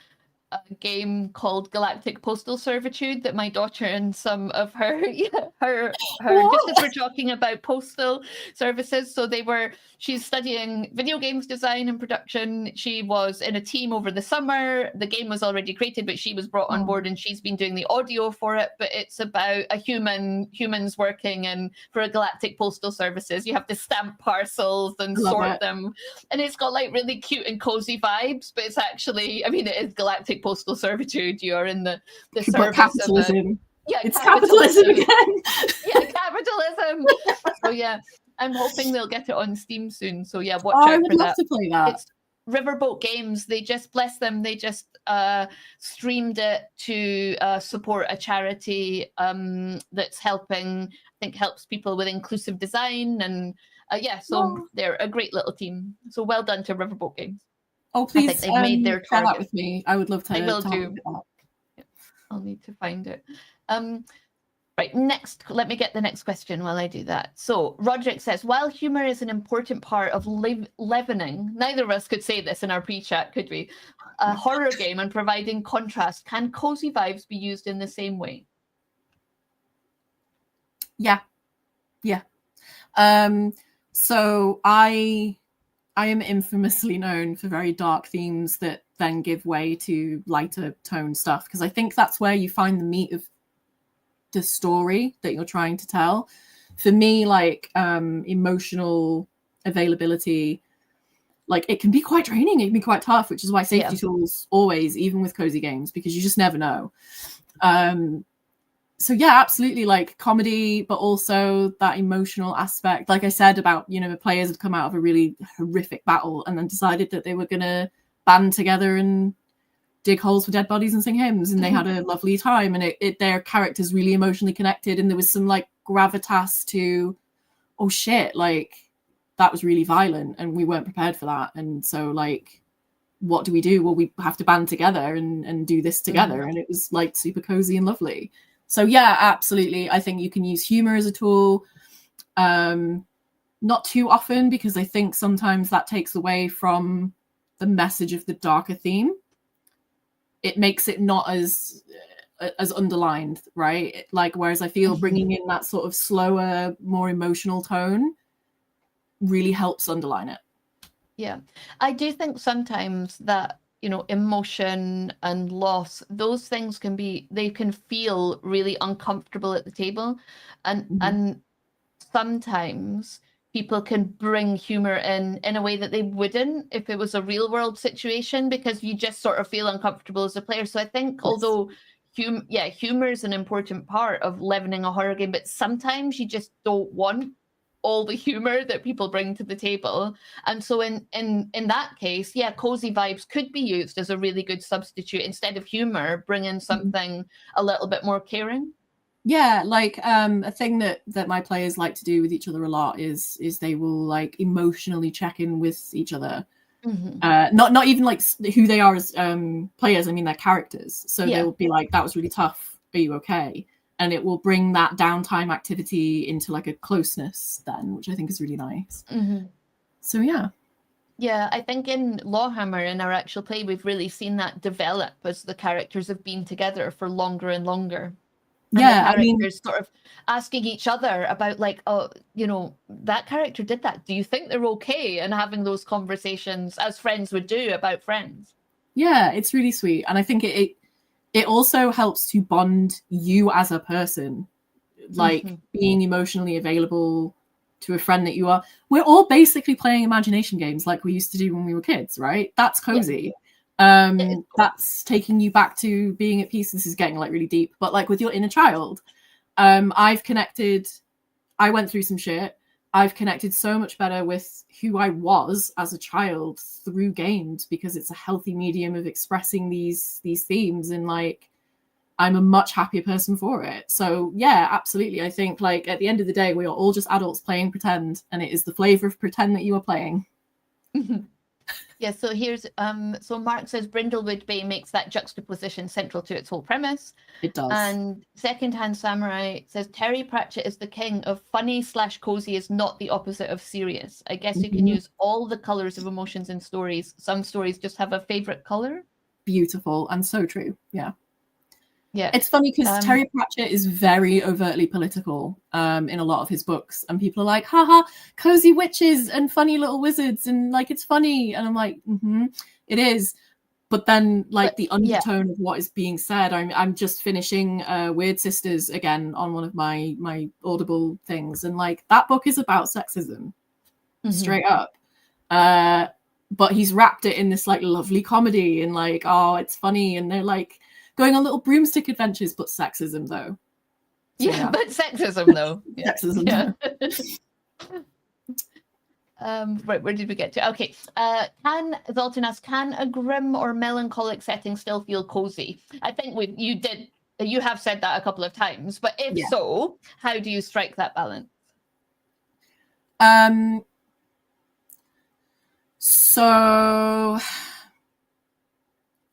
game called Galactic Postal Servitude that my daughter and some of her just as we're talking about postal services. So she's studying video games design and production. She was in a team over the summer. The game was already created, but she was brought on board and she's been doing the audio for it. But it's about humans working and for a galactic postal services. You have to stamp parcels and sort them. And it's got like really cute and cozy vibes, but it's actually, I mean, it is galactic postal servitude. You are in the service capitalism. It's capitalism again. Capitalism. So yeah, I'm hoping they'll get it on Steam soon. So yeah, watch out for that. I would love to play that. It's Riverboat Games. They just, bless them, they just streamed it to support a charity that's helps people with inclusive design, and they're a great little team. So well done to Riverboat Games. Oh, please, I think they've made their share that with me. I would love to. I will do. I'll need to find it. Right, next, let me get the next question while I do that. So Roderick says, while humor is an important part of leavening, neither of us could say this in our pre-chat, could we? A horror game and providing contrast, can cozy vibes be used in the same way? Yeah. So I am infamously known for very dark themes that then give way to lighter tone stuff, because I think that's where you find the meat of the story that you're trying to tell. For me, like emotional availability, like it can be quite draining, it can be quite tough, which is why safety tools always, even with cozy games, because you just never know. So yeah, absolutely, like comedy, but also that emotional aspect. Like I said about, the players had come out of a really horrific battle and then decided that they were going to band together and dig holes for dead bodies and sing hymns, and they had a lovely time, and their characters really emotionally connected, and there was some like gravitas to, oh shit, like that was really violent and we weren't prepared for that. And so like what do we do? Well, we have to band together and do this together. And it was like super cozy and lovely. So yeah, absolutely. I think you can use humor as a tool. Not too often, because I think sometimes that takes away from the message of the darker theme. It makes it not as underlined, right? Like, whereas I feel bringing in that sort of slower, more emotional tone really helps underline it. Yeah, I do think sometimes that, you know, emotion and loss, those things they can feel really uncomfortable at the table, and sometimes people can bring humor in a way that they wouldn't if it was a real world situation, because you just sort of feel uncomfortable as a player. So I think although humor is an important part of leveling a horror game, but sometimes you just don't want all the humor that people bring to the table. And so in that case, yeah, cozy vibes could be used as a really good substitute. Instead of humor, bring in something a little bit more caring. Yeah, like a thing that my players like to do with each other a lot is they will like emotionally check in with each other. Not even like who they are as players, I mean their characters. So they will be like, that was really tough, are you okay? And it will bring that downtime activity into like a closeness then, which I think is really nice. So yeah, I think in Lawhammer, in our actual play, we've really seen that develop as the characters have been together for longer and longer. And yeah, the characters sort of asking each other about like, oh, you know, that character did that, do you think they're okay? And having those conversations as friends would do about friends. Yeah, it's really sweet. And I think it also helps to bond you as a person, like being emotionally available to a friend that you are. We're all basically playing imagination games like we used to do when we were kids, right? That's cozy. That's taking you back to being at peace. This is getting like really deep, but like with your inner child, I went through some shit. I've connected so much better with who I was as a child through games, because it's a healthy medium of expressing these themes, and like I'm a much happier person for it. So yeah, absolutely. I think like at the end of the day, we are all just adults playing pretend, and it is the flavor of pretend that you are playing. Yeah, so here's so Mark says Brindlewood Bay makes that juxtaposition central to its whole premise. It does. And Secondhand Samurai says Terry Pratchett is the king of funny/cozy, is not the opposite of serious. I guess you can use all the colors of emotions in stories. Some stories just have a favorite color. Beautiful and so true. Yeah. Yeah, it's funny because Terry Pratchett is very overtly political in a lot of his books, and people are like, haha, cozy witches and funny little wizards, and like it's funny, and I'm like, it is, but then like the undertone of what is being said, I'm just finishing Weird Sisters again on one of my Audible things, and like that book is about sexism straight up, but he's wrapped it in this like lovely comedy, and like, oh, it's funny, and they're like going on little broomstick adventures, but sexism though. So, but sexism though. Sexism. Right, where did we get to? Okay. Can Zoltan asks, can a grim or melancholic setting still feel cozy? I think you have said that a couple of times, but if so, how do you strike that balance? So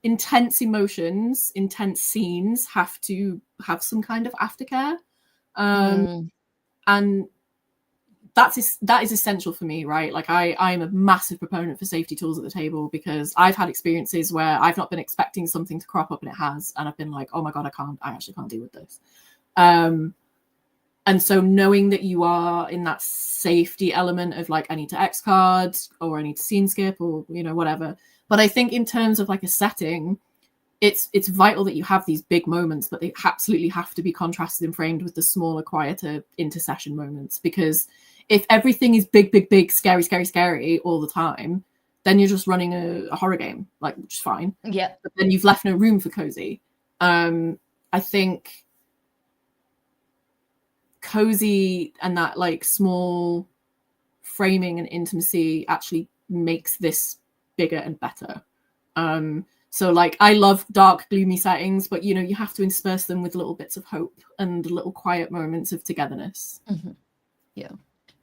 intense emotions, intense scenes have to have some kind of aftercare, and that is essential for me, right? Like I'm a massive proponent for safety tools at the table, because I've had experiences where I've not been expecting something to crop up and it has, and I've been like, oh my god, I actually can't deal with this. And so knowing that you are in that safety element of like, I need to X card, or I need to scene skip, or you know, whatever. But I think in terms of like a setting, it's vital that you have these big moments, but they absolutely have to be contrasted and framed with the smaller, quieter intercession moments. Because if everything is big, scary all the time, then you're just running a horror game, like, which is fine. Yeah. But then you've left no room for cozy. I think cozy and that like small framing and intimacy actually makes this bigger and better. So like I love dark, gloomy settings, but you know, you have to intersperse them with little bits of hope and little quiet moments of togetherness. Yeah.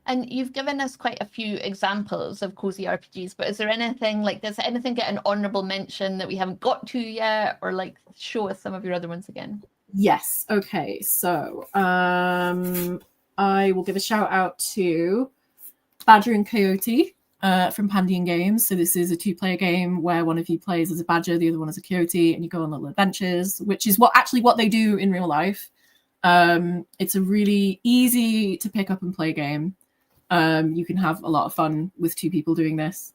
And you've given us quite a few examples of cozy RPGs, but is there anything like, does anything get an honorable mention that we haven't got to yet, or like show us some of your other ones again? Yes. Okay. So I will give a shout out to Badger and Coyote from Pandian Games. So this is a 2-player game where one of you plays as a badger, the other one as a coyote, and you go on little adventures, which is what they do in real life. It's a really easy to pick up and play game. You can have a lot of fun with 2 people doing this.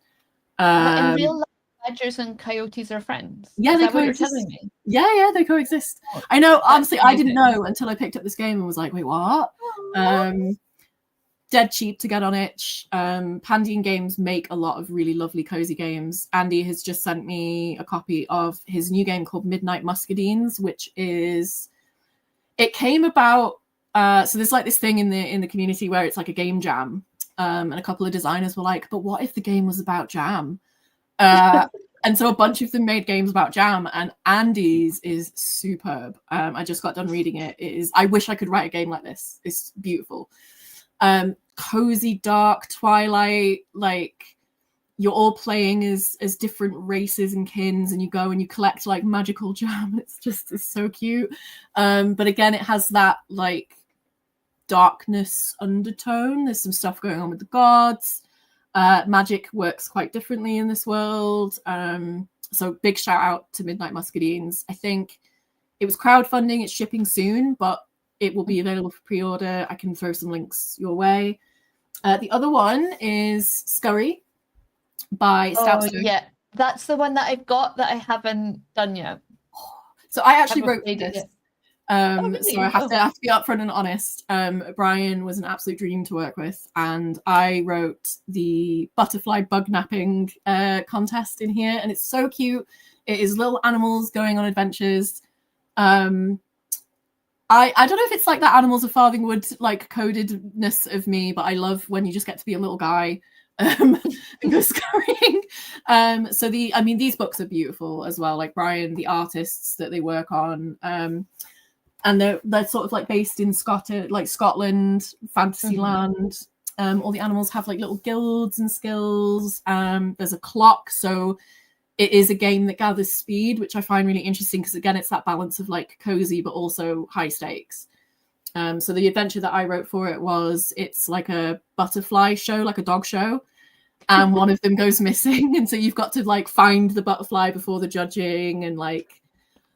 In real life, badgers and coyotes are friends. Yeah, is they that what you're coexist. telling me? Yeah, they coexist. I know, honestly, I didn't know until I picked up this game and was like, wait, what? Dead cheap to get on itch. Pandian Games make a lot of really lovely cozy games. Andy has just sent me a copy of his new game called Midnight Muscadines, which is, it came about, so there's like this thing in the community where it's like a game jam, and a couple of designers were like, but what if the game was about jam? And so a bunch of them made games about jam, and Andy's is superb. I just got done reading it. It is, I wish I could write a game like this. It's beautiful. Cozy, dark, twilight, like you're all playing as different races and kins, and you go and you collect like magical jam. It's so cute. But again, it has that like darkness undertone. There's some stuff going on with the gods. Magic works quite differently in this world. So big shout out to Midnight Muscadines. I think it was crowdfunding. It's shipping soon, but it will be available for pre-order. I can throw some links your way. The other one is Scurry by Stout Stone. Yeah, that's the one that I've got that I haven't done yet. So I actually wrote this. Really? So I have to be upfront and honest. Brian was an absolute dream to work with, and I wrote the butterfly bug napping contest in here, and it's so cute. It is little animals going on adventures. I don't know if it's like that Animals of Farthingwood like codedness of me, but I love when you just get to be a little guy and go scurrying. So these books are beautiful as well. Like Brian, the artists that they work on, and they're sort of like based in Scotland, Fantasyland. All the animals have like little guilds and skills. There's a clock, so it is a game that gathers speed, which I find really interesting because again, it's that balance of like cozy but also high stakes. So the adventure that I wrote for it it's like a butterfly show, like a dog show, and one of them goes missing, and so you've got to like find the butterfly before the judging, and like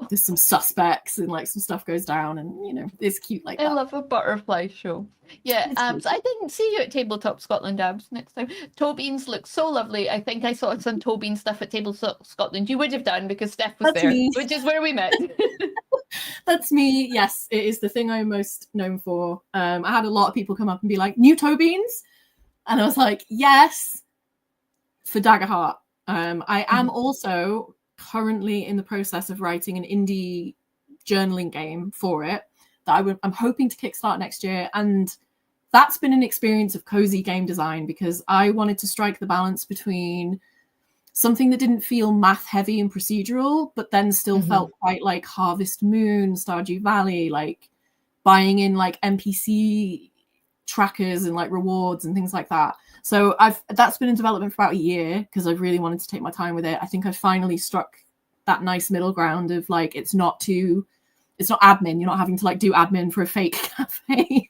there's some suspects and like some stuff goes down, and you know, it's cute like that. I love a butterfly show. Yeah, so I didn't see you at Tabletop Scotland, Abs, next time. Toe Beans looks so lovely. I think I saw some Toe Beans stuff at Tabletop Scotland. You would have done because Steph was there, which is where we met. That's me. Yes, it is the thing I'm most known for. I had a lot of people come up and be like, new Toe Beans? And I was like, yes, for Daggerheart. I am also currently in the process of writing an indie journaling game for it that I'm hoping to kickstart next year, and that's been an experience of cozy game design because I wanted to strike the balance between something that didn't feel math heavy and procedural but then still felt quite like Harvest Moon, Stardew Valley, like buying in like NPC trackers and like rewards and things like that. So that's been in development for about a year because I've really wanted to take my time with it. I think I've finally struck that nice middle ground of like it's not admin. You're not having to like do admin for a fake cafe.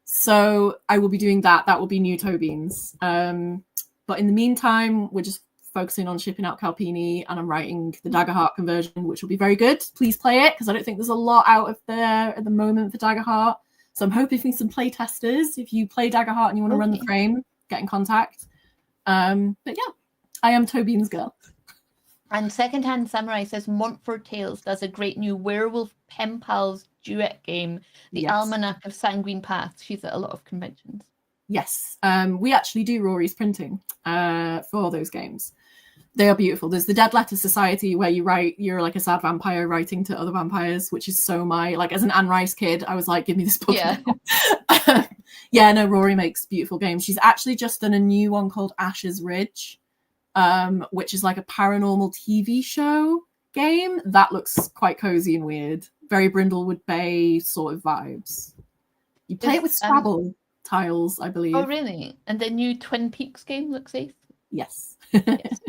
So I will be doing that. That will be new Toe Beans. But in the meantime, we're just focusing on shipping out Calpini, and I'm writing the Daggerheart conversion, which will be very good. Please play it because I don't think there's a lot out of there at the moment for Daggerheart. So I'm hoping for some play testers. If you play Daggerheart and you want to run the frame, get in contact. But yeah, I am Toe Beans girl. And Secondhand Samurai says Montfort Tales does a great new werewolf pen pals duet game, The Almanac of Sanguine Paths. She's at a lot of conventions. Yes, we actually do Rory's printing for those games. They are beautiful. There's the Dead Letter Society where you're like a sad vampire writing to other vampires, which is so like as an Anne Rice kid, I was like, give me this book. Yeah. No, Rory makes beautiful games. She's actually just done a new one called Ashes Ridge, which is like a paranormal TV show game that looks quite cozy and weird. Very Brindlewood Bay sort of vibes. You play it with Scrabble. tiles, I believe. Oh, really? And the new Twin Peaks game looks ace. Yes. Yes.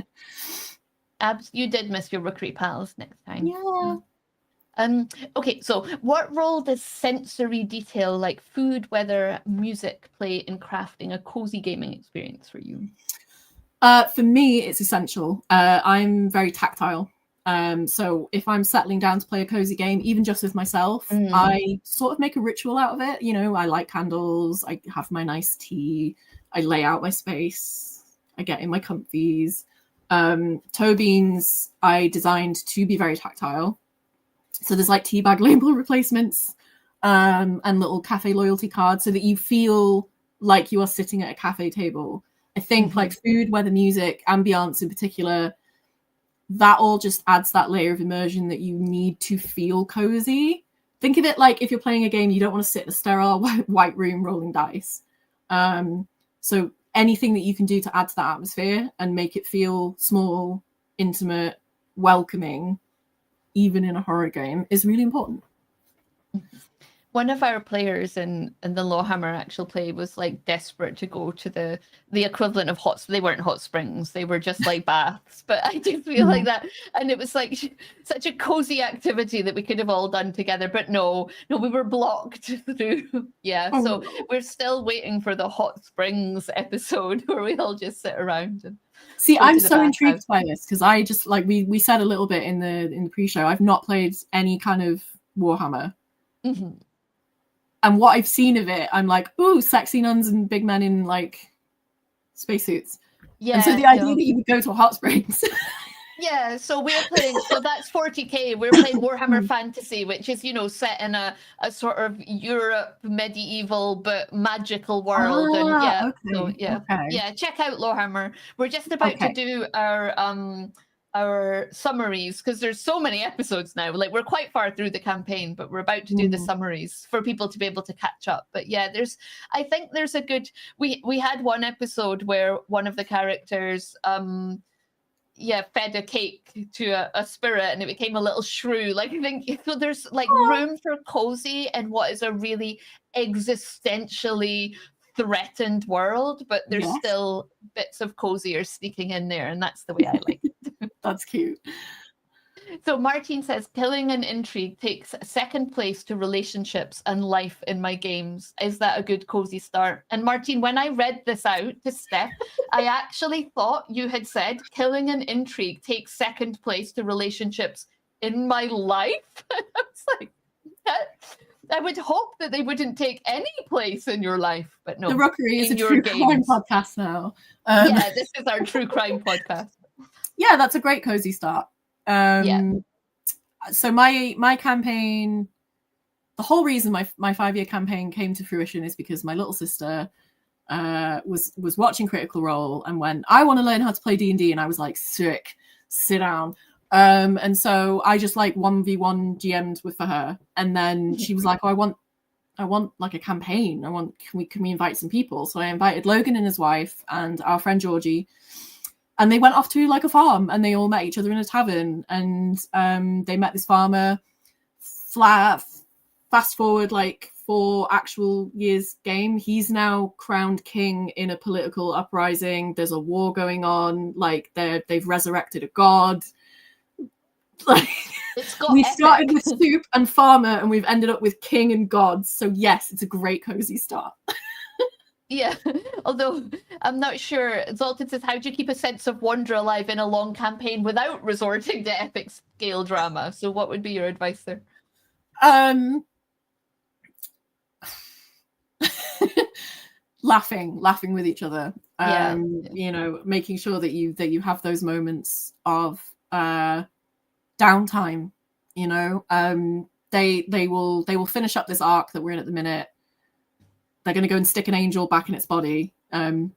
You did miss your Rookery pals next time. Yeah. Okay, so what role does sensory detail like food, weather, music play in crafting a cozy gaming experience for you? For me, it's essential. I'm very tactile. So if I'm settling down to play a cozy game, even just with myself, I sort of make a ritual out of it. You know, I light candles, I have my nice tea, I lay out my space, I get in my comfies. Toe beans I designed to be very tactile. So there's like tea bag label replacements and little cafe loyalty cards so that you feel like you are sitting at a cafe table. I think like food, weather, music, ambiance in particular, that all just adds that layer of immersion that you need to feel cozy. Think of it like if you're playing a game, you don't want to sit in a sterile white room rolling dice. So anything that you can do to add to that atmosphere and make it feel small, intimate, welcoming, even in a horror game, is really important. One of our players in the Lawhammer actual play was like desperate to go to the equivalent of they weren't hot springs, they were just like baths, but I do feel like that, and it was like such a cozy activity that we could have all done together, but no, we were blocked through. So we're still waiting for the hot springs episode where we all just sit around and see. I'm so intrigued by this because I just like we said a little bit in the pre-show, I've not played any kind of Warhammer. And what I've seen of it, I'm like, ooh, sexy nuns and big men in like spacesuits. Yeah. And so the idea that you would go to hot springs. Yeah, so we're playing, so that's 40k. We're playing Warhammer Fantasy, which is, you know, set in a sort of Europe medieval but magical world. Check out Lawhammer. We're just about to do our summaries because there's so many episodes now. Like we're quite far through the campaign, but we're about to do the summaries for people to be able to catch up. But yeah, I think there's a good. We had one episode where one of the characters fed a cake to a spirit and it became a little shrew. Like I think so there's like room for cozy and what is a really existentially threatened world, but there's still bits of cozy are sneaking in there, and that's the way I like it. That's cute. So Martin says, killing an intrigue takes second place to relationships and life in my games. Is that a good cozy start? And Martin, when I read this out to Steph, I actually thought you had said killing an intrigue takes second place to relationships in my life. I was like, I would hope that they wouldn't take any place in your life, but no. The Rookery is a true crime podcast now. This is our true crime podcast. Yeah, that's a great cozy start. So my campaign, the whole reason my 5-year campaign came to fruition is because my little sister was watching Critical Role and went, I want to learn how to play D&D, and I was like, sick, sit down. And so I just like 1v1 GM'd for her, and then she was like, oh, I want like a campaign. Can we invite some people? So I invited Logan and his wife and our friend Georgie. And they went off to like a farm and they all met each other in a tavern, and they met this farmer. Fast forward like 4 actual years game, he's now crowned king in a political uprising. There's a war going on. Like they've resurrected a god. Like we started with soup and farmer and we've ended up with king and gods. So yes, it's a great cozy start. Yeah, although I'm not sure. Zoltan says, how do you keep a sense of wonder alive in a long campaign without resorting to epic scale drama? So what would be your advice there? Laughing with each other. You know, making sure that you have those moments of downtime. You know, they will finish up this arc that we're in at the minute. They're going to go and stick an angel back in its body. And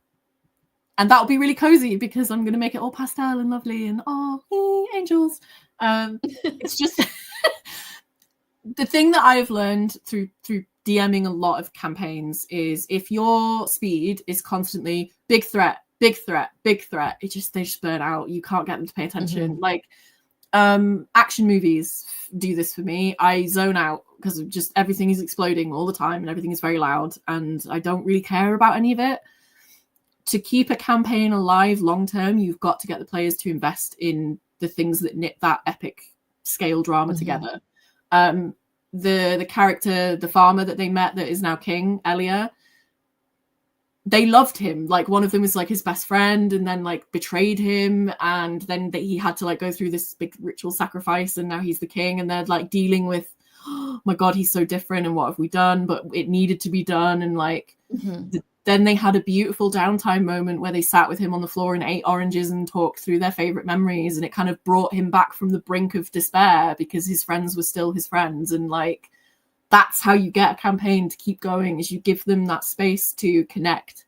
that'll be really cozy because I'm going to make it all pastel and lovely and angels. It's just the thing that I've learned through DMing a lot of campaigns is if your speed is constantly big threat, they just burn out. You can't get them to pay attention. Like Action movies do this for me. I zone out because just everything is exploding all the time and everything is very loud, and I don't really care about any of it. To keep a campaign alive long term, you've got to get the players to invest in the things that knit that epic scale drama together. The character, the farmer that they met that is now king, Elia, they loved him. Like, one of them was like his best friend and then like betrayed him, and then he had to like go through this big ritual sacrifice, and now he's the king, and they're like dealing with, oh my god, he's so different and what have we done, but it needed to be done. And like then they had a beautiful downtime moment where they sat with him on the floor and ate oranges and talked through their favorite memories, and it kind of brought him back from the brink of despair because his friends were still his friends. And like, that's how you get a campaign to keep going, is you give them that space to connect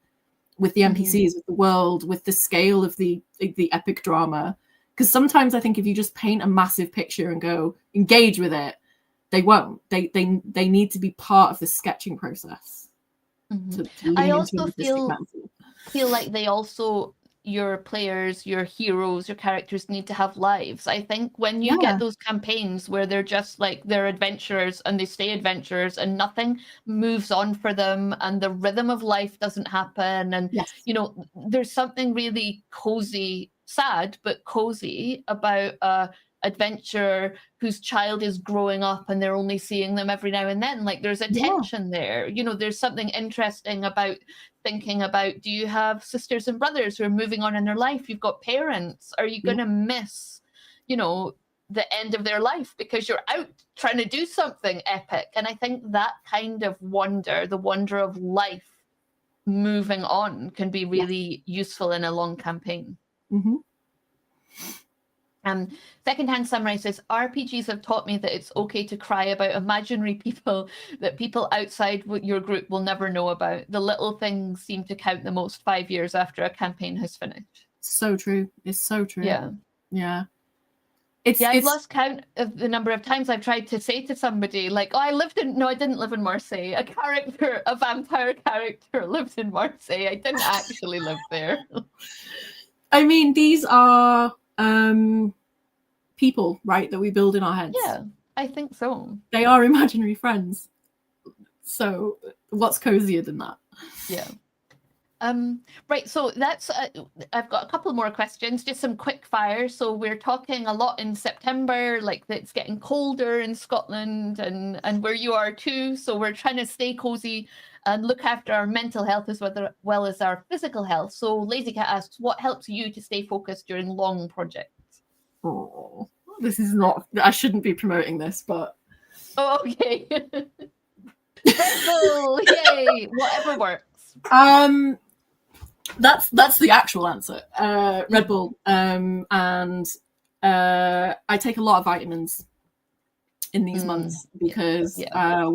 with the NPCs, with the world, with the scale of the epic drama. Because sometimes I think if you just paint a massive picture and go engage with it, they won't. They need to be part of the sketching process. To I also feel like they also, your players, your heroes, your characters need to have lives. I think when you get those campaigns where they're just like, they're adventurers and they stay adventurers and nothing moves on for them and the rhythm of life doesn't happen, and you know, there's something really cozy, sad but cozy about a adventurer whose child is growing up and they're only seeing them every now and then. Like, there's a tension there, you know. There's something interesting about thinking about, do you have sisters and brothers who are moving on in their life? You've got parents. Are you going to miss, you know, the end of their life because you're out trying to do something epic? And I think that kind of wonder, the wonder of life moving on, can be really useful in a long campaign. Secondhand Samurai says, RPGs have taught me that it's okay to cry about imaginary people that people outside your group will never know about. The little things seem to count the most 5 years after a campaign has finished. So true. It's so true. Yeah. I've lost count of the number of times I've tried to say to somebody, like, oh, I didn't live in Marseille. A vampire character lived in Marseille. I didn't actually live there. I mean, these are people, right, that we build in our heads. Yeah, I think so. They are imaginary friends. So what's cozier than that? Yeah. Right, so that's I've got a couple more questions, just some quick fire. So we're talking a lot in September, like it's getting colder in Scotland and where you are too. So we're trying to stay cozy and look after our mental health as well as our physical health. So Lazy Cat asks, what helps you to stay focused during long projects? Oh, this is not, I shouldn't be promoting this, but... Oh, okay. Red Bull, yay, whatever works. That's the actual answer. Red Bull. And I take a lot of vitamins in these months because we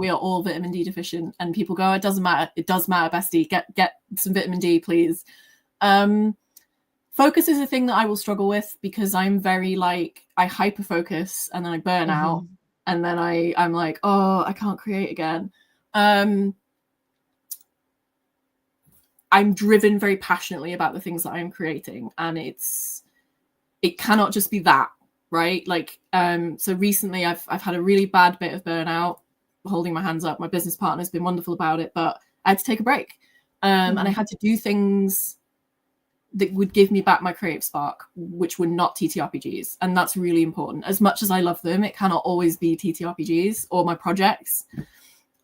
are all vitamin D deficient, and people go, it doesn't matter. It does matter, bestie. Get some vitamin D, please. Focus is a thing that I will struggle with because I'm very like, I hyper focus and then I burn out, and then I'm like, oh, I can't create again. I'm driven very passionately about the things that I'm creating, and it cannot just be that, right? Like, so recently I've had a really bad bit of burnout, holding my hands up. My business partner's been wonderful about it, but I had to take a break. And I had to do things that would give me back my creative spark, which were not TTRPGs. And that's really important. As much as I love them, it cannot always be TTRPGs or my projects.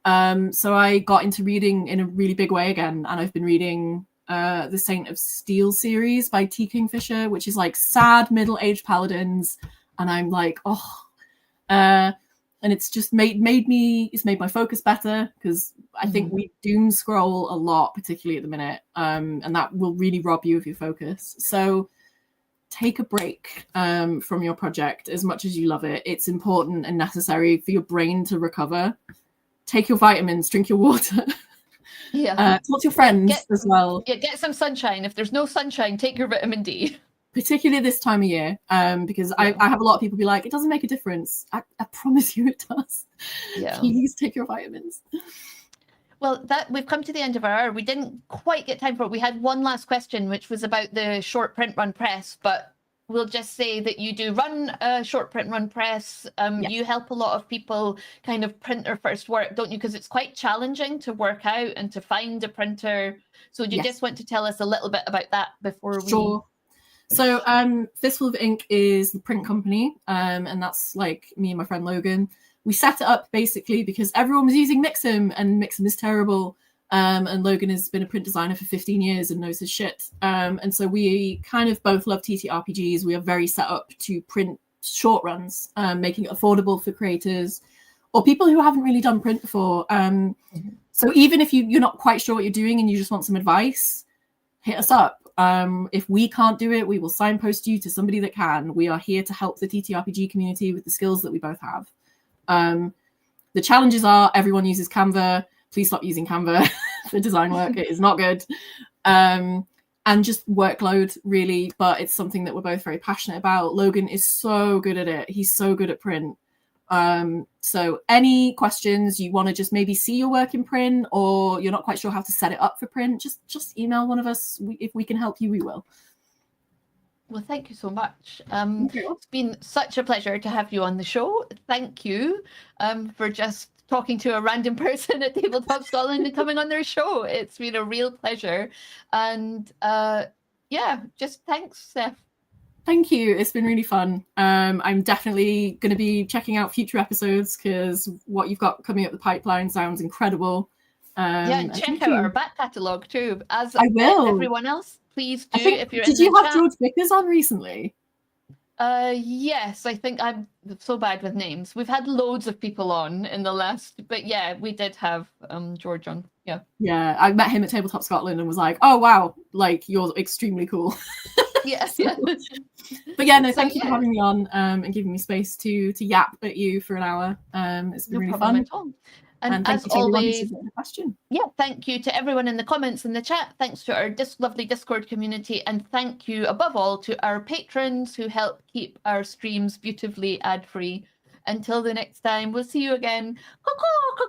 So I got into reading in a really big way again. And I've been reading the Saint of Steel series by T. Kingfisher, which is like sad middle-aged paladins. And I'm like, and it's just made my focus better, because I think we doom scroll a lot, particularly at the minute, and that will really rob you of your focus. So take a break from your project as much as you love it. It's important and necessary for your brain to recover. Take your vitamins, drink your water. Talk to your friends as well. Yeah, get some sunshine. If there's no sunshine, take your vitamin D. Particularly this time of year, because I have a lot of people be like, it doesn't make a difference. I promise you it does. Yeah. Please take your vitamins. Well, we've come to the end of our hour. We didn't quite get time for it. We had one last question, which was about the short print run press, but we'll just say that you do run a short print run press. Yeah. You help a lot of people kind of print their first work, don't you? Because it's quite challenging to work out and to find a printer. So do you just want to tell us a little bit about that before we... Sure. So Fistful of Ink is the print company, and that's like me and my friend Logan. We set it up basically because everyone was using Mixam, and Mixam is terrible. And Logan has been a print designer for 15 years and knows his shit. And so we kind of both love TTRPGs. We are very set up to print short runs, making it affordable for creators or people who haven't really done print before. So even if you're not quite sure what you're doing and you just want some advice, hit us up. If we can't do it, we will signpost you to somebody that can. We are here to help the TTRPG community with the skills that we both have. The challenges are everyone uses Canva. Please stop using Canva for design work. It is not good. And just workload, really. But it's something that we're both very passionate about. Logan is so good at it. He's so good at print. So any questions, you want to just maybe see your work in print, or you're not quite sure how to set it up for print, just email one of us. If we can help you, we will. Well, thank you so much. It's been such a pleasure to have you on the show. Thank you for just talking to a random person at Tabletop Scotland and coming on their show. It's been a real pleasure. And yeah, just thanks, Steph. Thank you. It's been really fun. I'm definitely going to be checking out future episodes because what you've got coming up the pipeline sounds incredible. Yeah, and check out our back catalogue too. As I will. Everyone else, please do. If you're did you have George Vickers on recently? Yes, I think I'm so bad with names. We've had loads of people on in the last, but yeah, we did have George on. Yeah. Yeah, I met him at Tabletop Scotland and was like, oh wow, like you're extremely cool. Yes. But yeah, no, thank you for having me on and giving me space to yap at you for an hour. It's been really fun. At all. And as always, question. Yeah, thank you to everyone in the comments in the chat. Thanks to our lovely Discord community. And thank you above all to our patrons who help keep our streams beautifully ad-free. Until the next time, we'll see you again. Caw-caw,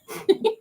caw-caw.